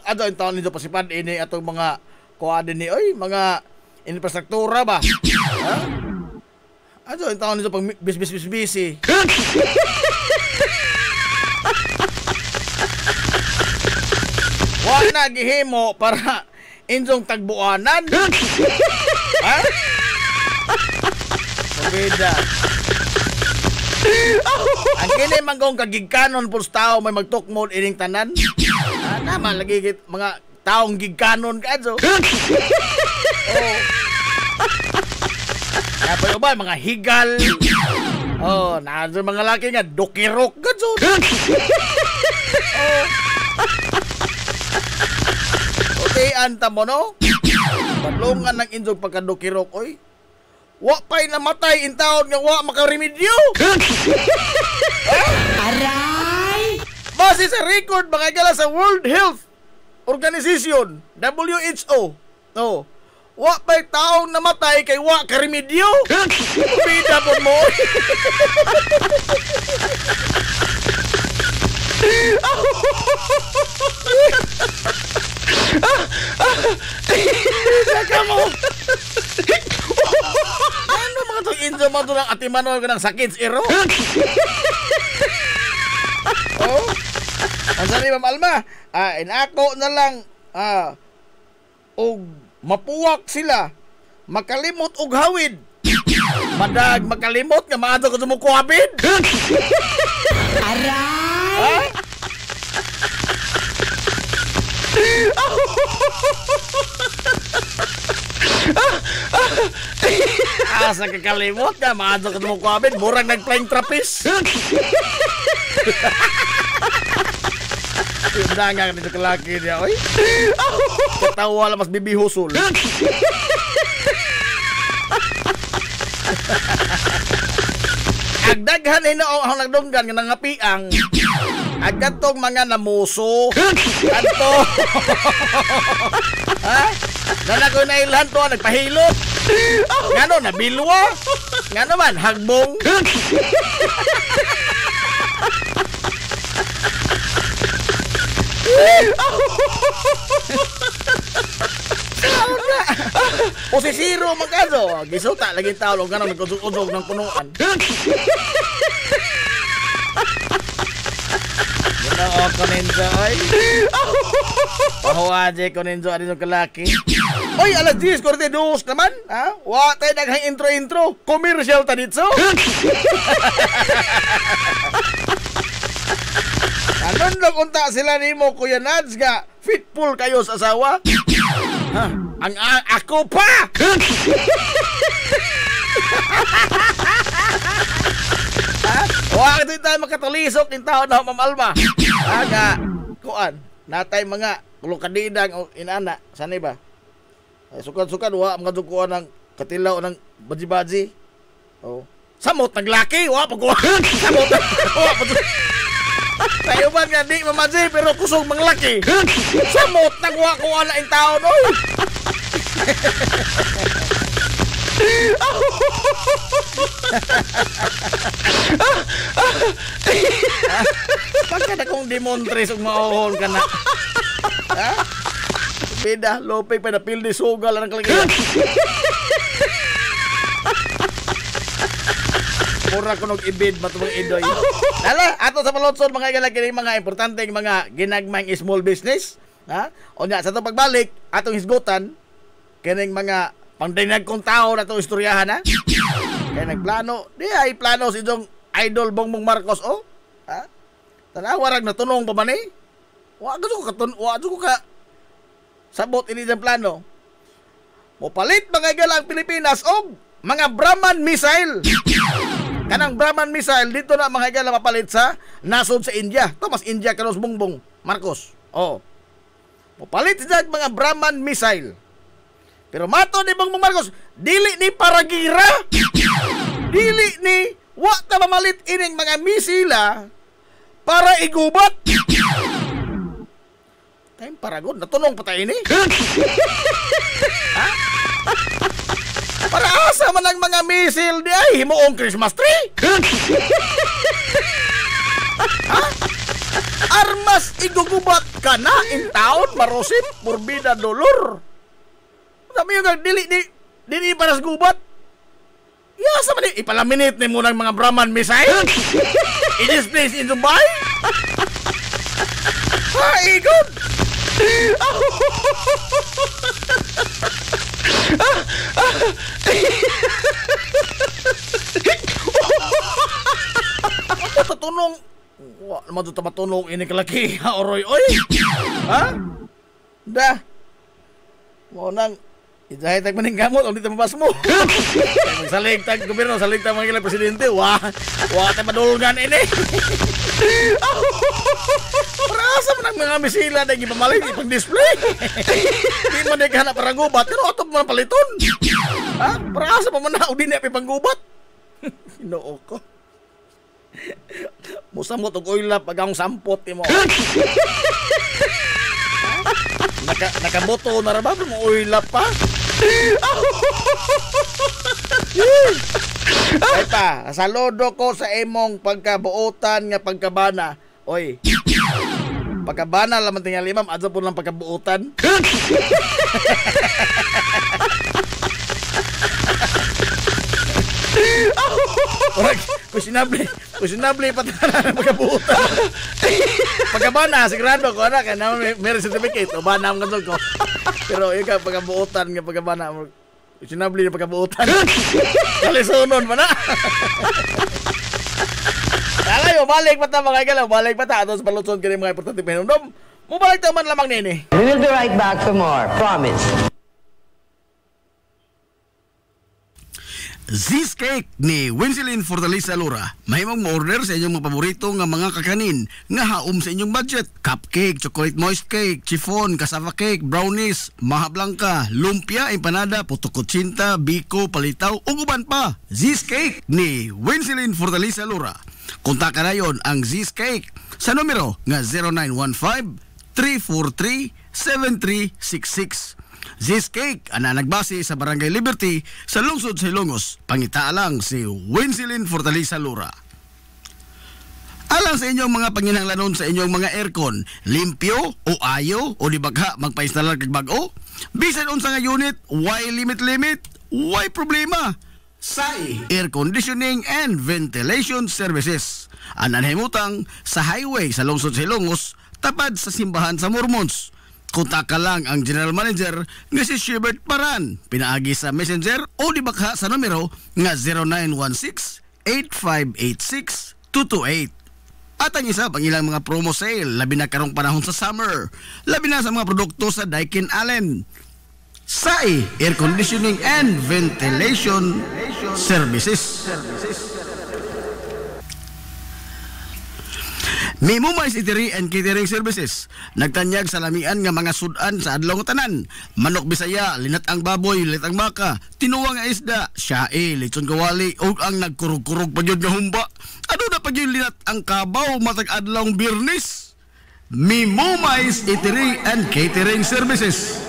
Speaker 4: Ato yung taon nito pasipad ini atong mga kuha din ni oy mga infrastruktura ba? Ha? Ato yung taon nito pag busy. Wa na gihimo para injong tagbuanan. Ha? Pabida. Ang kini manggong kagigkanon pus tao may magtukmod ining tanan. Naman lagi mga taong gigkanon kadto. Oh. Kaya ba mga higal. Oh, naadto mga laki nga dokirok kadto. Oh. Okay, anta mo no? Padlungan ng injog pagkadokirok oy. Wa pa'y namatay in taon nga wa makaremedyo.
Speaker 5: Aray!
Speaker 4: Base sa record mga gala sa World Health Organization, WHO. Oh. Wa pa'y taong namatay kay wa karemedyo. Pida po mo. Saka mo. Ano mga itong injo mo ito ng atimanol ka ng sakit iro? Oh? Ang sani Ma'am Alma, inako na lang og mapuwak sila, makalimot og hawid. Madag makalimot nga maato ko sumukuhabid.
Speaker 5: Aray!
Speaker 4: Ha? Asa kakalimot ka, maadto ka mo kuamin, murag nag-flying trapeze. Yung dangang nito kalaki niya, oy. Katawa lang mas bibihusol. Ang daghan ino ang nagdunggan nga nangapiang. Agad tong mga namuso. Kanto. Ha? Nanakoy na ilhan to, nagpahilot. Ngano, nabilwa. Ngano man, hagbong. O si Zero magkano? Gisuta, laging tao lang ganun, nagkusog-usog ng punuan. Yan o, Koninzo, oy. Pahuwaje, Koninzo, ano yung kalaki? Oy, alas 10:42 naman, ha? Wa tayo naghang intro-intro. Commercial tanitso. Anon lang unta sila ni mo, Kuya Nads, nga fitful kayo sa asawa? Ha? Ako pa! Ha? Huwag ito tayo makatulisok ng tao na mamalma. Aga, kuan, natay mga kulukadidang o inana, sanay ba? Sukan-sukan, huwag mga dukuan ng katilaw ng baji-baji. Oh. Samot ng laki, huwag pagkuha. Samot ng tayo ba nga di mamaji pero kusog mga laki. Samot nagwa-kuha na yung tao no. Pagka na kong demontres ug maohon ka na. Ha? Bida, lopay pa na pildi sugal ang kalagihan. Mura ko ibid matubang idoy. Lala, ato sa Palotson mga igalagi mga importanteng mga ginagmang small business. Ha? O nga, sa itong pagbalik, atong hisgutan, kining mga pangdinag kong tao na itong istoryahan, ha? Kaya nagplano, di ay plano si itong idol Bongbong Marcos, oh? Ha? Tanawarag na tunong pa man eh? Wag ko ka sabot ini dyan plano. Mupalit mga igalang Pilipinas og mga Brahman missile. Kanang Brahman missile dito na mga igala mapalit sa nasod sa India. Thomas India kanos Bongbong Marcos. Oh. Mupalit sa mga Brahman missile. Pero mato ni Bongbong Marcos, dili ni paragira. Dili ni wa ta mamalit ining mga misila para igubat. Time paragon natunong patay ini. Ha? Para asa man ang mga misil di ay himuong Christmas tree? Ha? Armas igugubat ka na in taon marosip purbida dolor. Sabi yung dili para sa gubat. Yasa man ipalaminate ni mo ng mga Brahman missile? In this place in Dubai? Ha, igod! Matutunong wa naman ito matunong ini kalaki ha oroy oy ha dah mo nang idahay tag maning gamot ulit mabas mo magsalig tag gobyerno salig tag mga presidente wa tayo madulgan ini Parasa man ang mga misila na ipamalig ipang display. Di man na ikahanap para gubat. Pero atop man paliton. Ha? Parasa pa man na o di na ipanggubat. Hinoo ko. Musamot og oilap pag ang sampot mo. Nakaboto na ra ba mo oilap pa? Ay pa, saludo ko sa imong pagkabuotan nga pagkabana. Oy. Pagkabana laman tingali ma'am, adto po lang pagkabuotan. Kusinable patanan pagkabuotan. Pagkabana sigurado ko na kay na may certificate o bana ang kadto ko. Pero ikaw pagkabuotan nga pagkabana kusinable na pagkabuotan. Kalisunon man na. Kalayo, balik pa ta mga igalaw, balik pa ta. Atos palutson kini mga importante pinundom. Mubalik naman lamang nini.
Speaker 6: We will be right back for more. Promise.
Speaker 3: Z's Cake ni Winsilin Fortaleza Lura. Mahimong mo-order sa inyong mga paborito nga mga kakanin nga haom sa inyong budget. Cupcake, chocolate moist cake, chiffon, cassava cake, brownies, maha blanca, lumpia, empanada, puto kutsinta, biko, palitaw, ug uban pa. Z's Cake ni Winsilin Fortaleza Lura. Kontak na yon ang Z's Cake sa numero nga 0915-343-7366. Z's Cake ana nagbase sa Barangay Liberty sa lungsod sa Ilongos. Pangitaa lang si Winsilin Fortaleza Lura. Alang sa inyong mga panginahanglanon sa inyong mga aircon, limpyo o ayo o di bagha magpa-installer kag bag-o? Bisan unsa nga unit, why limit, why problema? SAI Air Conditioning and Ventilation Services. Anan himutang sa highway sa lungsod sa Ilongos, tapad sa simbahan sa Mormons. Kontak lang ang General Manager nga si Shebert Paran. Pinaagi sa Messenger o di bakha sa numero nga 0916-8586-228. At ang isa pang ilang mga promo sale, labi na karong panahon sa summer, labi na sa mga produkto sa Daikin Allen. SAI Air Conditioning and Ventilation Services. Mimumay Eatery and Catering Services. Nagtanyag sa lamian nga mga sudan sa adlaw nga tanan. Manok Bisaya, linat ang baboy, linat ang baka, tinuwa nga isda, siyae, lechon kawali, ug ang nagkurog-kurog pa gyud nga humba. Ano na pa gyud linat ang kabaw matag adlaw Biyernes? Mimumay Eatery and Catering Services.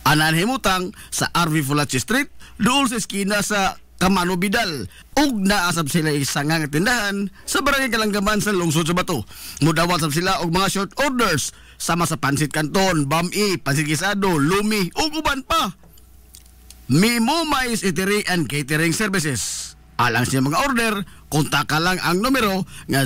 Speaker 3: Anan himutang sa RV Fulachi Street, dool sa eskina sa Kamano Bidal. Ug naasab sila isang nga tindahan sa Barangay Kalanggaman sa lungsod sa Bato. Mudawat sab sila og mga short orders sama sa pansit canton, bami, pansit gisado, lumi ug uban pa. Mimumay Eatery and Catering Services. Alang sa mga order, kontak lang ang numero nga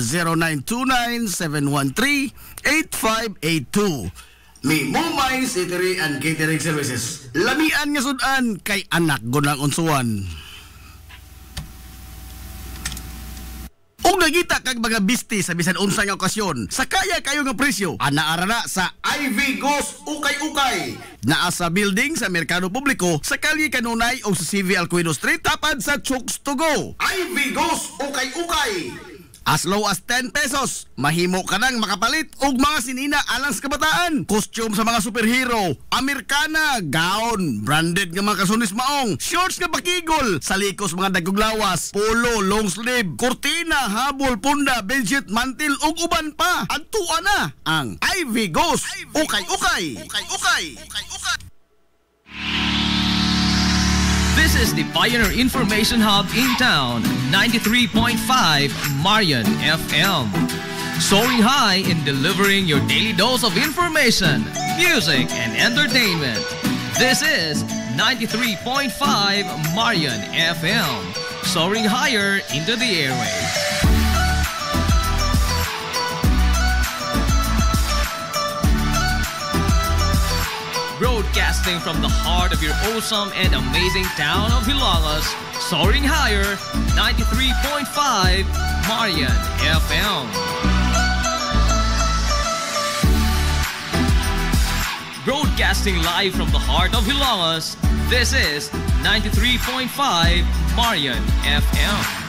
Speaker 3: 0929-713-8582. Mimumay Eatery and Catering Services. Lamian nga sudan kay anak gunang unsuan. Kung nagita kag mga bisti sa bisan unsa nga okasyon, sa kaya kayo nga presyo, anaara na sa IV Ghost Ukay-Ukay. Naa sa building sa Merkado Publiko, sa Kalye Kanunay o sa CV Alcuino Street, tapad sa Chooks to Go. IV Ghost Ukay-Ukay. As low as 10 pesos, mahimo ka nang makapalit og mga sinina alang sa kabataan. Costume sa mga superhero, Amerikana, gown, branded nga mga kasunis maong, shorts nga bakigol, salikos mga dagkog lawas, polo, long sleeve, kurtina, habol, punda, bedsheet, mantil ug uban pa. Adtuan na ang IV Ghost Ukay-Ukay. Ukay-Ukay. Ukay-Ukay.
Speaker 1: This is the Pioneer Information Hub in town, 93.5 Marian FM. Soaring high in delivering your daily dose of information, music, and entertainment. This is 93.5 Marian FM. Soaring higher into the airwaves. Broadcasting from the heart of your awesome and amazing town of Hilalas, soaring higher, 93.5 Marian FM. Broadcasting live from the heart of Hilalas, this is 93.5 Marian FM.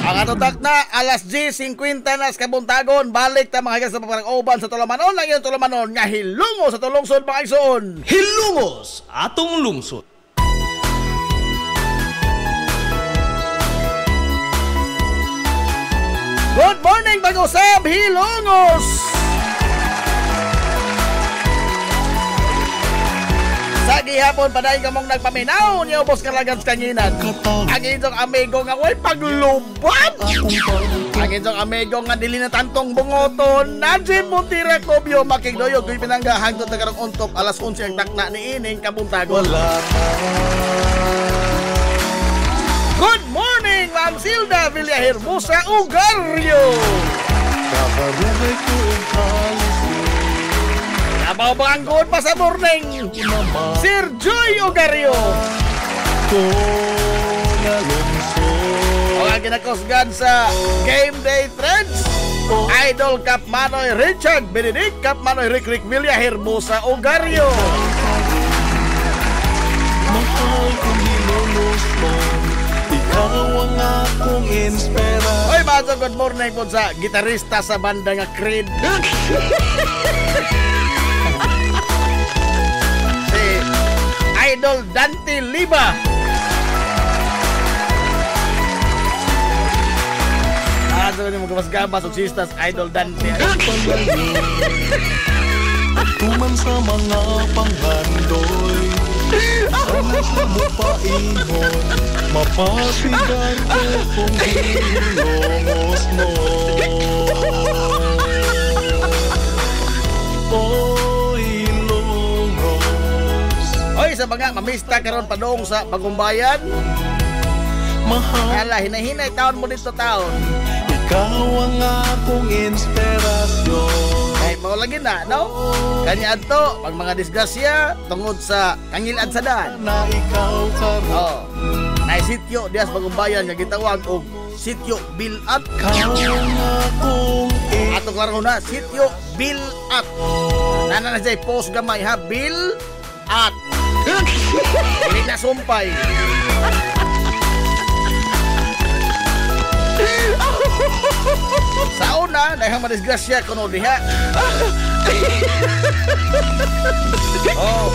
Speaker 4: Ang atutak na, alas 10:50 na sa kabuntagon, balik ta mga sa paparang uban sa Tolamanon, lang yung Tolamanon, nga hilungo sa tulungsod mga igsoon.
Speaker 1: Hilungos atong lungsod.
Speaker 4: Good morning, Bagosab, hilungos! Sa gihapon, padayon ka mong nagpaminaw niyo, boss kalagan sa kanginan. Ang inyong amigo nga, way paglubat! Ang inyong amigo nga, dili na tantong bungoton. Nansin mo tira ko, biyo, makigdoyo. Gawin pinangga, hangtod na karang untok, alas 11 ang takna ni Ining Kabuntagon. Good morning, Ma'am Silda Villahermosa Ugario!
Speaker 2: Kabarungay ko ang halos
Speaker 4: Mabanggon pa sa morning. Sir Joy Ogario.
Speaker 2: Ko nalungsod.
Speaker 4: O ang kinakusgan sa Game Day Threads. Idol Cap Manoy Richard Benedict, Cap Manoy Rick Villa Hermosa Ogario.
Speaker 2: Mahal kong nilulusmon, ikaw ang akong inspira.
Speaker 4: Oy, mga good morning po sa gitarista sa banda nga Creed. Si Idol Dante Liba. Ano ni mo gabas-gabas og sistas Idol Dante.
Speaker 2: Tuman sa mga panghandoy, sana sa mupaingon, mapasigan ko kung hilongos mo. Hilongos.
Speaker 4: Oy, sa mga mamista karon padong sa Bagumbayan.
Speaker 2: Mahal,
Speaker 4: Hala, hinay-hinay taon mo dito taon.
Speaker 2: ikaw ang akong inspirasyon.
Speaker 4: Kahit mo lagi na, no? Kanya adto, pag mga disgrasya, tungod sa kangilad sa daan.
Speaker 2: Na ikaw karon,
Speaker 4: Oh. Nay sityo dias Bagumbayan nga gitawag og sityo Bilat.
Speaker 2: ikaw ang akong
Speaker 4: Ato klaro na, sityo Bilat. Nana na jay post gamay ha, Bilat. Dili na sumpay. Sa una, dahil madisgrasya kuno diha. Oh,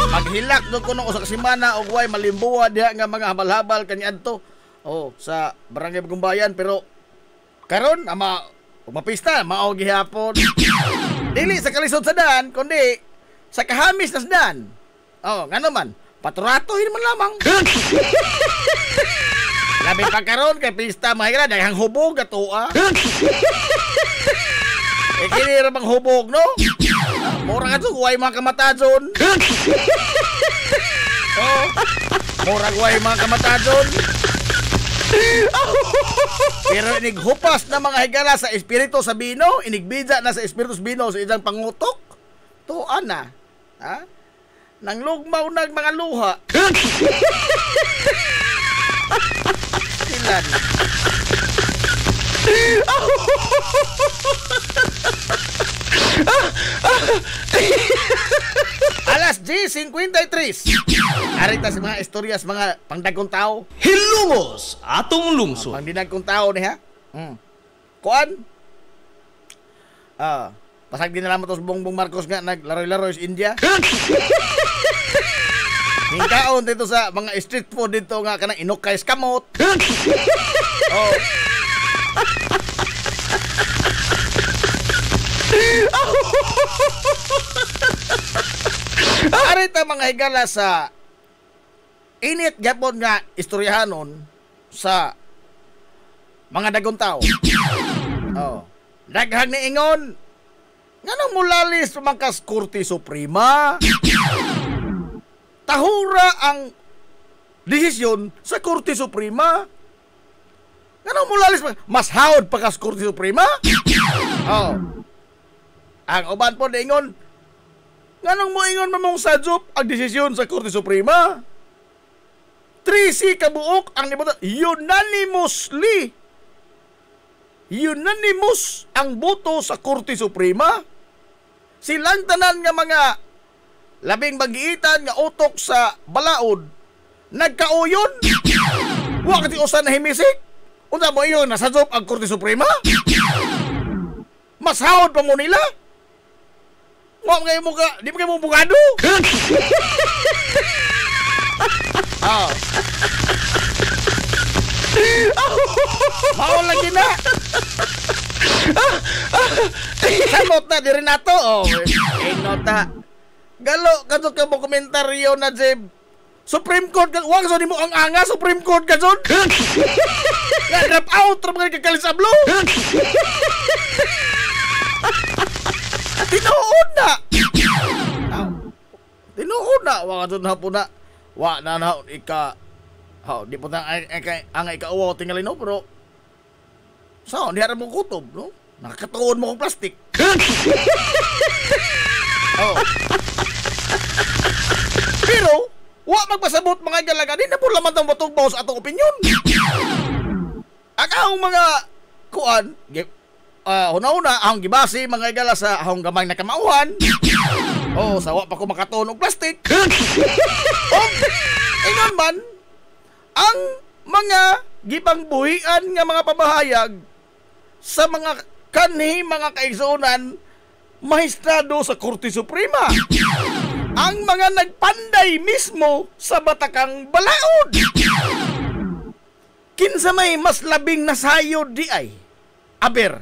Speaker 4: maghilak do kuno usa ka semana og way malimbuwa diha nga mga habal-habal kaniadto. Oh, sa Barangay Bagumbayan pero karon ama mapista mao gihapon. Dili sa kalisod sa daan kundi sa kahamis na sa daan. Oh, ngano man, paturatoy man lamang. Labi pa karon kay pista mahira daghang hubog atua. Kini ra bang hubog no? Mura ka way mga kamatadon. Oh. Mura way mga kamatadon. Pero inighupas na mga higala sa espiritu sa bino, inigbidya na sa espiritu sa bino sa ilang pangutok. Tuan na. Ha? Nang lugmaw nag mga luha. Silan. Alas G53. Arita sa mga istoryas mga pangdagkong tao.
Speaker 1: Hilumos atong lungsod.
Speaker 4: Pangdinagkong tao ni ha. Kuan? Pasag din na naman tos Bongbong Marcos nga naglaroy-laroy sa India. Hingkaon dito sa mga street food dito nga kanang inukay skamot. Oh. Arita mga higala sa init gapon nga istoryahanon sa mga dagong tao. Oh. Daghang ni ingon nganong mulalis pamangkas Korte Suprema. Tahura ang desisyon sa Korte Suprema. Nganong mulalis mas hawd pa kas Korte Suprema? Oh. Ang uban po ingon nganong mo ingon mamong sadyop ang desisyon sa Korte Suprema? 3C kabuok ang nibuta unanimous ang boto sa Korte Suprema. Silang tanan nga mga labing magiitan nga utok sa balaod nagkauyon. Wa kati usan na himisik. Unsa mo iyon nasadyop ang Korte Suprema? Mas hawd pa mo nila. Wa kay mo ka, di pa kay mo bugado. Oh. Mao lagi na. Samot na diri nato. Oh, nota. Galo kadto ka mo komentaryo na Jeb. Supreme Court ka, wag so di mo ang anga Supreme Court ka jud. Nga drop out ra mga kalisablo. Tinuod na. Tinuod na wa kadto na po na. Wa na na ika. Ha, di po na ang ikauwa tingali no pero di harap mo kutob no. Nakakatuon mo kong plastic. Oh. Pero, wa magpasabot mga igala gani na po laman tang matugbaw sa atong opinyon. Ang ahong mga kuan, una-una, ahong gibasi mga igala sa ahong gamay na kamauhan. Oh, sawa pa ko makatuon og plastic. Oh, ingon man, ang mga gipangbuhian nga mga pabahayag sa mga kanhi mga kaigsuonan mahistrado sa Korte Suprema. Ang mga nagpanday mismo sa batakang balaod. Kinsa may mas labing nasayod di ay? Aber.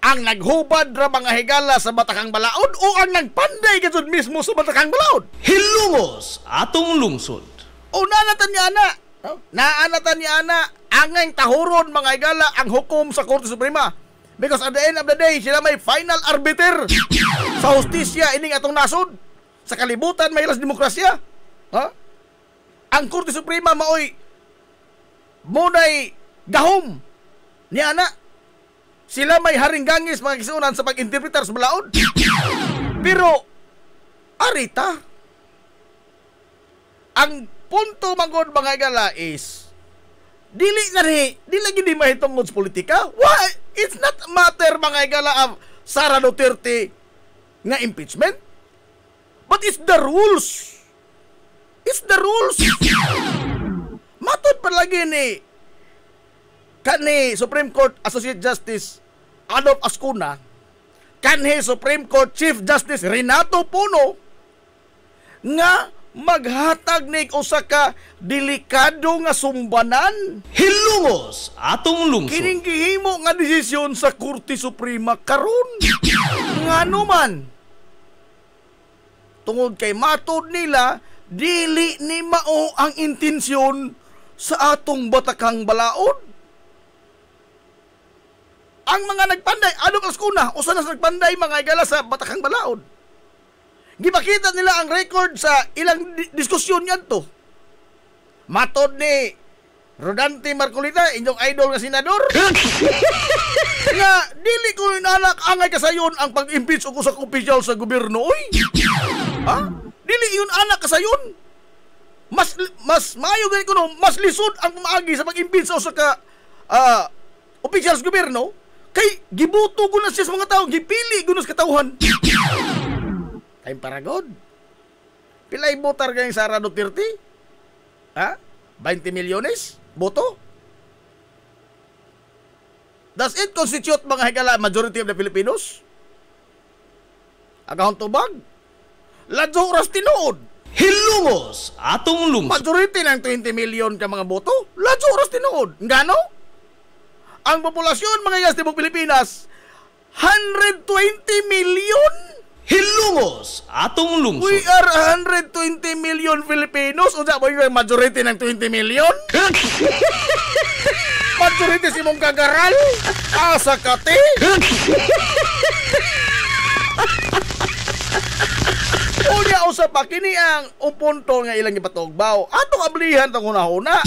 Speaker 4: Ang naghubad ra mga higala sa batakang balaod o ang nagpanday gayud mismo sa batakang balaod?
Speaker 1: Hilungos atong lungsod.
Speaker 4: O naanatan niya ana. Naanatan niya ana angay tahuron mga higala ang hukom sa Korte Suprema. Because at the end of the day, sila may final arbiter sa hustisya ining atong nasod. Sa kalibutan, may ilas demokrasya. Ha? Ang Korte Suprema maoy munay gahom niya na. Sila may haringgangis mga kisunan sa pag-interpretar sa balaod. Pero, arita, ang punto manggod mga igala is, dili lagi di mahitungod sa politika. Why? It's not matter mga igala of Sara Duterte nga impeachment. But it's the rules. It's the rules. Matod pa lagi ni Supreme Court Associate Justice Adolf Ascuna, kanhi Supreme Court Chief Justice Renato Puno, nga maghatag nig usa ka delikado nga sumbanan.
Speaker 1: Hilungos atong lungsod.
Speaker 4: Kining gihimo nga desisyon sa Korte Suprema karon. Ngano man, tungod kay matod nila dili ni mao ang intensyon sa atong batakang balaod. Ang mga nagpanday, anong Ascuna, usa na nagpanday mga igala sa batakang balaod. Gipakita nila ang record sa ilang diskusyon yan to. Matod ni Rodante Marcolita, inyong idol nga senador, nga dili ko inanak angay kasayon ang pag-impeach og usa ka opisyal sa gobyerno. Oy. Ha? Dili yun anak kasayon. Mas maayo gani kuno, mas lisod ang pamaagi sa pag-impeach sa usa ka opisyal sa gobyerno kay gibuto ko na siya sa mga tao, gipili gunos katawhan. Kay paragod. Pilay botar gayong Sara Duterte? Ha? 20 milyones? Boto? Does it constitute mga higala majority of the Filipinos? Agahon tubag? Ladyo oras tinuod.
Speaker 1: Hilungos atong lungsod.
Speaker 4: Majority ng 20 million ka mga boto? Ladyo oras tinuod. Ngano? Ang populasyon mga higas tibok Pilipinas 120 million.
Speaker 1: Hilungos atong lungsod.
Speaker 4: We are 120 million Filipinos. Unsa ba yung majority ng 20 million? Majority si mong kagaral? Asa kate? Unya usa pa kini ang upunto nga ilang ipatugbaw. Atong ablihan tong hunahuna.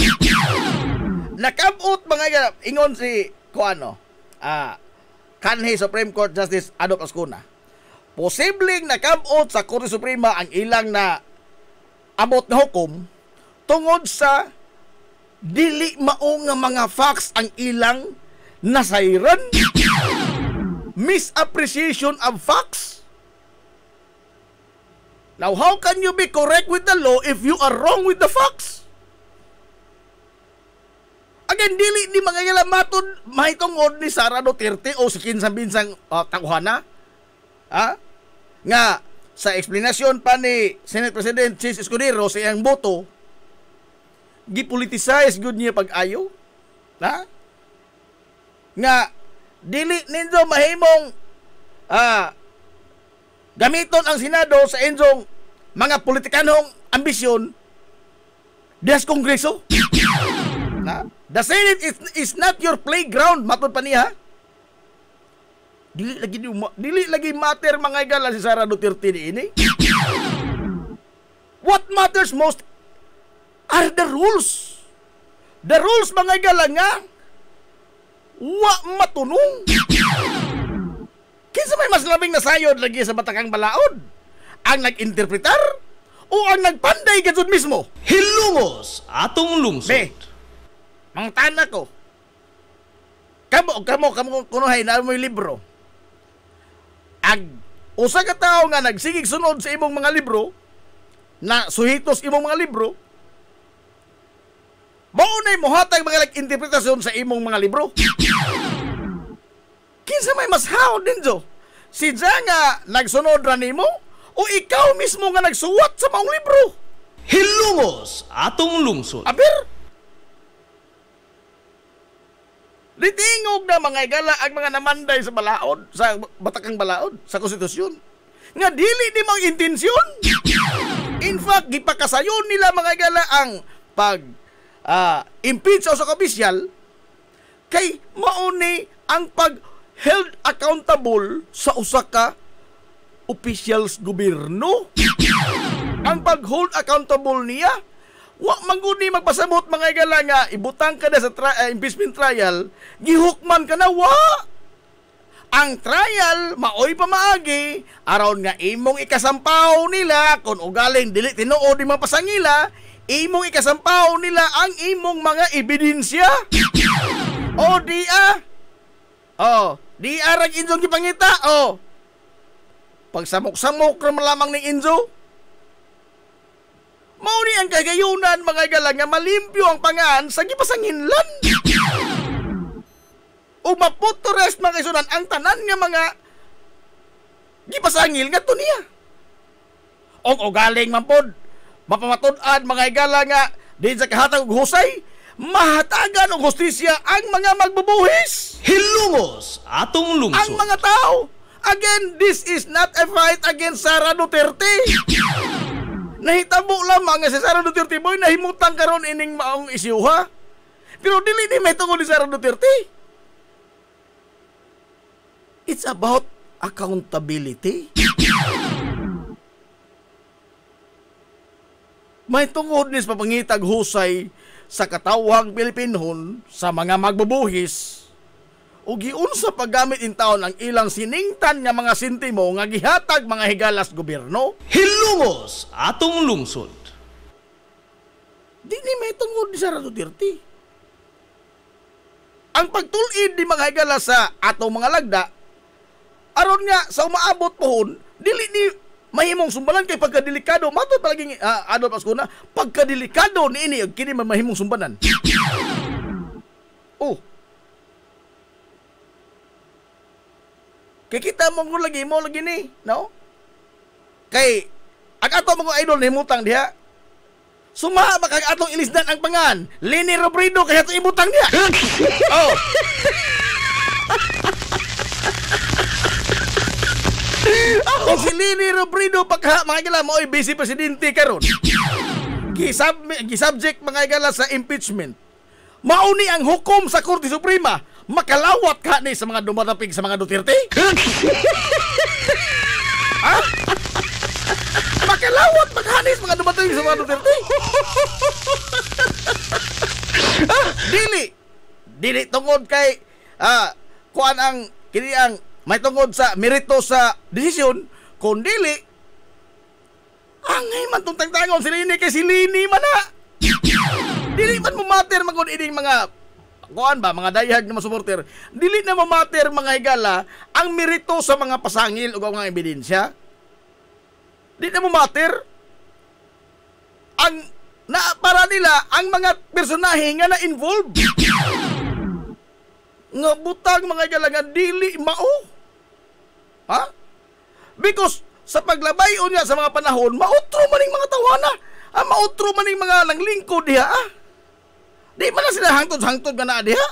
Speaker 4: Nakabot mga ingon si kanhi Supreme Court Justice Adolf Ascuna. Posibleng nakabot sa Korte Suprema ang ilang na abot na hukom tungod sa dili mao nga mga facts ang ilang nasayran. Misappreciation of facts. Now, how can you be correct with the law if you are wrong with the facts? Again, dili ni mga matod mahitungod ni Sara Duterte o si kinsang-binsang takuhana. Ha? Nga, sa explanation pa ni Senate President Chis Escudero sa iyang boto, gipoliticize good niya pag-ayo. Ha? Nga, dili ninyo mahimong gamiton ang Senado sa inyong mga politikanong ambisyon des Kongreso. Na? The Senate is not your playground, matod pa niya. Dili lagi matter mga igala si Sara Duterte ni ini. What matters most are the rules. The rules mga igala nga wa matunong. Kinsa may mas labing nasayod lagi sa batakang balaod? Ang nag-interpretar o ang nagpanday kadtod mismo?
Speaker 1: Hilungos atong lungsod.
Speaker 4: Be, mga tana ko. Kamo, kunuhay na mo yung libro. Usa ka tao nga nagsigig sunod sa imong mga libro, na suhitos imong mga libro, maunay mo hatag mga interpretasyon sa imong mga libro. Kinsa may mas haon din jo? Si Ja nga nagsunod ra nimo o ikaw mismo nga nagsuwat sa maong libro?
Speaker 1: Hilungos atong lungsod.
Speaker 4: Aber, litingog na mga igala ang mga namanday sa balaod, sa batakang balaod, sa konstitusyon. Nga dili di mga intensyon. In fact, gipakasayon nila mga igala ang impeach sa kapisyal kay mauni ang held accountable sa usa ka officials gobyerno. Ang pag-hold accountable niya, wa mangguni magpasabot mga igala nga ibutang ka na sa impeachment trial, gihukman ka na, wa. Ang trial maoy pa maagi aron nga imong ikasampaw nila kung ugaling dili tinuod di mapasangila, imong ikasampaw nila ang imong mga ebidensya. O di arag Inzo gipangita. Pagsamok-samok ra lamang ni Inzo. Mauni ang kagayunan mga igala nga malimpyo ang pangan sa gipasanginlan. O maputo rest mga isunan ang tanan nga mga gipasangil nga niya. O galing man pod mapamatud-an mga igala nga din sa kahatag og husay, mahatagan og hustisya ang mga magbubuhis.
Speaker 1: Hilungos atong lungsod.
Speaker 4: Ang mga tao. Again, this is not a fight against Sara Duterte. Nahitabo lamang nga si Sara Duterte boy nahimutang karon ining maong isyuha. Pero dili ni may tungod ni Sara Duterte. It's about accountability. May tungod ni sa papangitag husay sa katawhang Pilipinon sa mga magbubuhis o giunsa paggamit in taon ang ilang siningtan nga mga sintimo nga gihatag mga higalas gobyerno.
Speaker 1: Hilungos atong lungsod.
Speaker 4: Di ni may tungod ni Sara Duterte. Ang pagtulid di mga higalas sa atong mga lagda aron nga sa umaabot pohon dili ni mahimong sumbalan kay pagkadelikado matod palaging Adolf Ascuna, pagkadelikado ni ini kini mahimong sumbanan. Kay kita mo lagi ni, no? Kay ang ato mga idol himutang diha. Sumaha ba kag atong ilisdan ang pangan? Leni Robredo kay ato ibutang diha. Kung si Leni Robredo pagka mga igala mo'y vice presidente karon. Gisubject mga igala sa impeachment. Mauni ang hukom sa Korte Suprema, makalawat ka ni sa mga dumatapig sa mga Duterte? Ha? Makalawat maghanis mga dumatapig sa mga Duterte? Dili tungod kay kuan ang kini ang may tungod sa merito sa desisyon, kung dili angay man tong tangtangon si Lini kay si Lini man na. Dili man mo matter magod ining mga kuan ba mga dayhag na masuporter. Dili na mo matter mga higala ang merito sa mga pasangil ug mga ebidensya. Dili na mo matter ang para nila ang mga personahe nga na involved. Nga butang mga higala nga dili mao. Ha? Because sa paglabayon niya sa mga panahon, mautro maning mga tawana. Mautro maning mga nanglingkod diha. Di man na sila hangtod-hangtod nga na diha.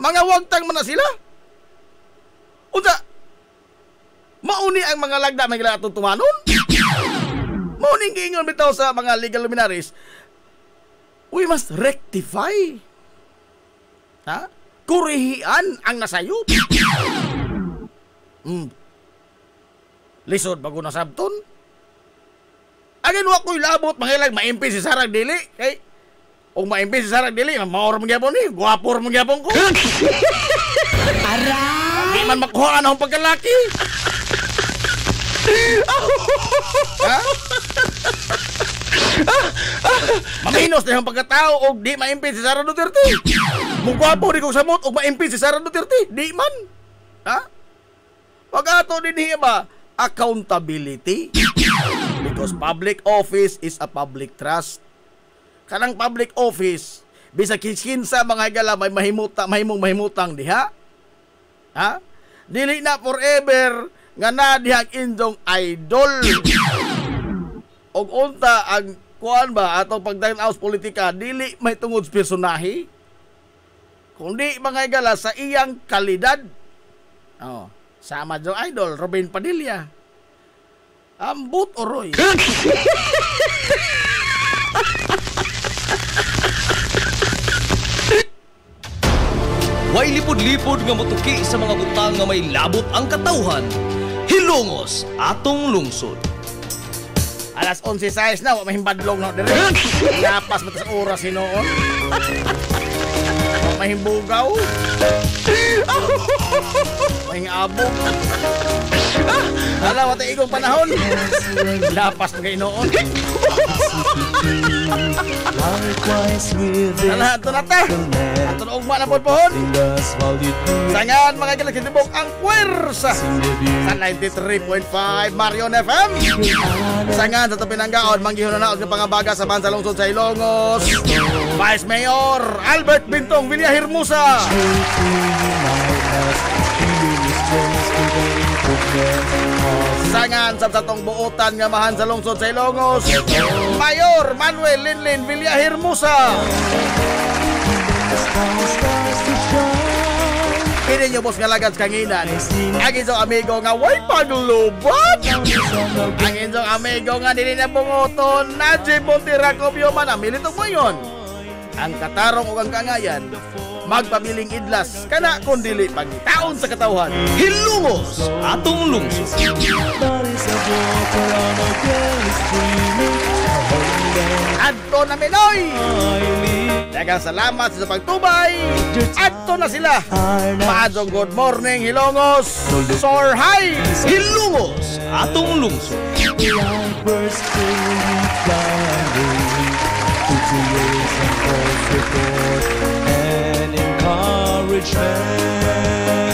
Speaker 4: Mga wagtang man na sila. Unsa? Mauni ang mga lagda may gila atong tumanon. Mauni giingon bitaw sa mga legal luminaries. We must rectify. Kurihian ang nasayop. Lisod bago na sabton. Agin wa ko'y labot mangilag maimpi si Sarang Dili. Kay o maimpi si Sarang Dili, maor man gyapon ni, guwapo man gyapon ko.
Speaker 5: Aray!
Speaker 4: Di man makuha na akong pagkalaki. Ha? Maminos na yung pagkatao og di maimpid si Sara Duterte. Mugwapo di kong samot og maimpid si Sara Duterte. Di man. Ha? Pag-ato din niya ba? Accountability. Because public office is a public trust. Kanang public office, bisa kinsa mga higala may mahimong mahimutang diha. Ha? Dili na forever nga na dihang indong idol. Og unta ang kuan ba atong pagdayon aus politika dili may tungod sa personahe. Kundi mga higala sa iyang kalidad. Oh, sama jo idol Robin Padilla. Ambot oroy.
Speaker 1: Way lipod-lipod nga motuki sa mga butang nga may labot ang katawhan. Hilongos atong lungsod.
Speaker 4: Alas 11:06 na, wa mahimbadlong na dire. Lapas matas oras hinoon. Wa mahimbugaw. Mahingabog. Ala, wata igong panahon. Lapas mga hinoon. Ala, ito na ta. Ito na ugma na pohon. Sangan mga kilagkitibok ang puwersa sa 93.5 Marion FM. Sangan sa Tupinanggaon, manggihon na naog ng pangabaga sa Bansa Lungsod sa Ilongos. Vice Mayor Albert Bintong Villahermosa. Sangan sa tatong buutan nga mahan sa lungsod sa Ilongos, Mayor Manuel Linlin Villahermosa. Pili nyo boss nga lagad kanginan. Ang inyong amigo nga way paglubot. Ang inyong amigo nga dili na bungoton. Najib Montiracopio man ang militong mo yun. Ang katarong o ang kangayan, magpabiling idlas kana kundili pagtaon sa katawhan.
Speaker 1: Hilongos atong lungsod.
Speaker 4: Adto na Minoy. Daghang salamat sa pagtubay. Adto na sila. Maadong good morning Hilongos. Soar high.
Speaker 1: Hilongos atong lungsod.
Speaker 2: And encouragement.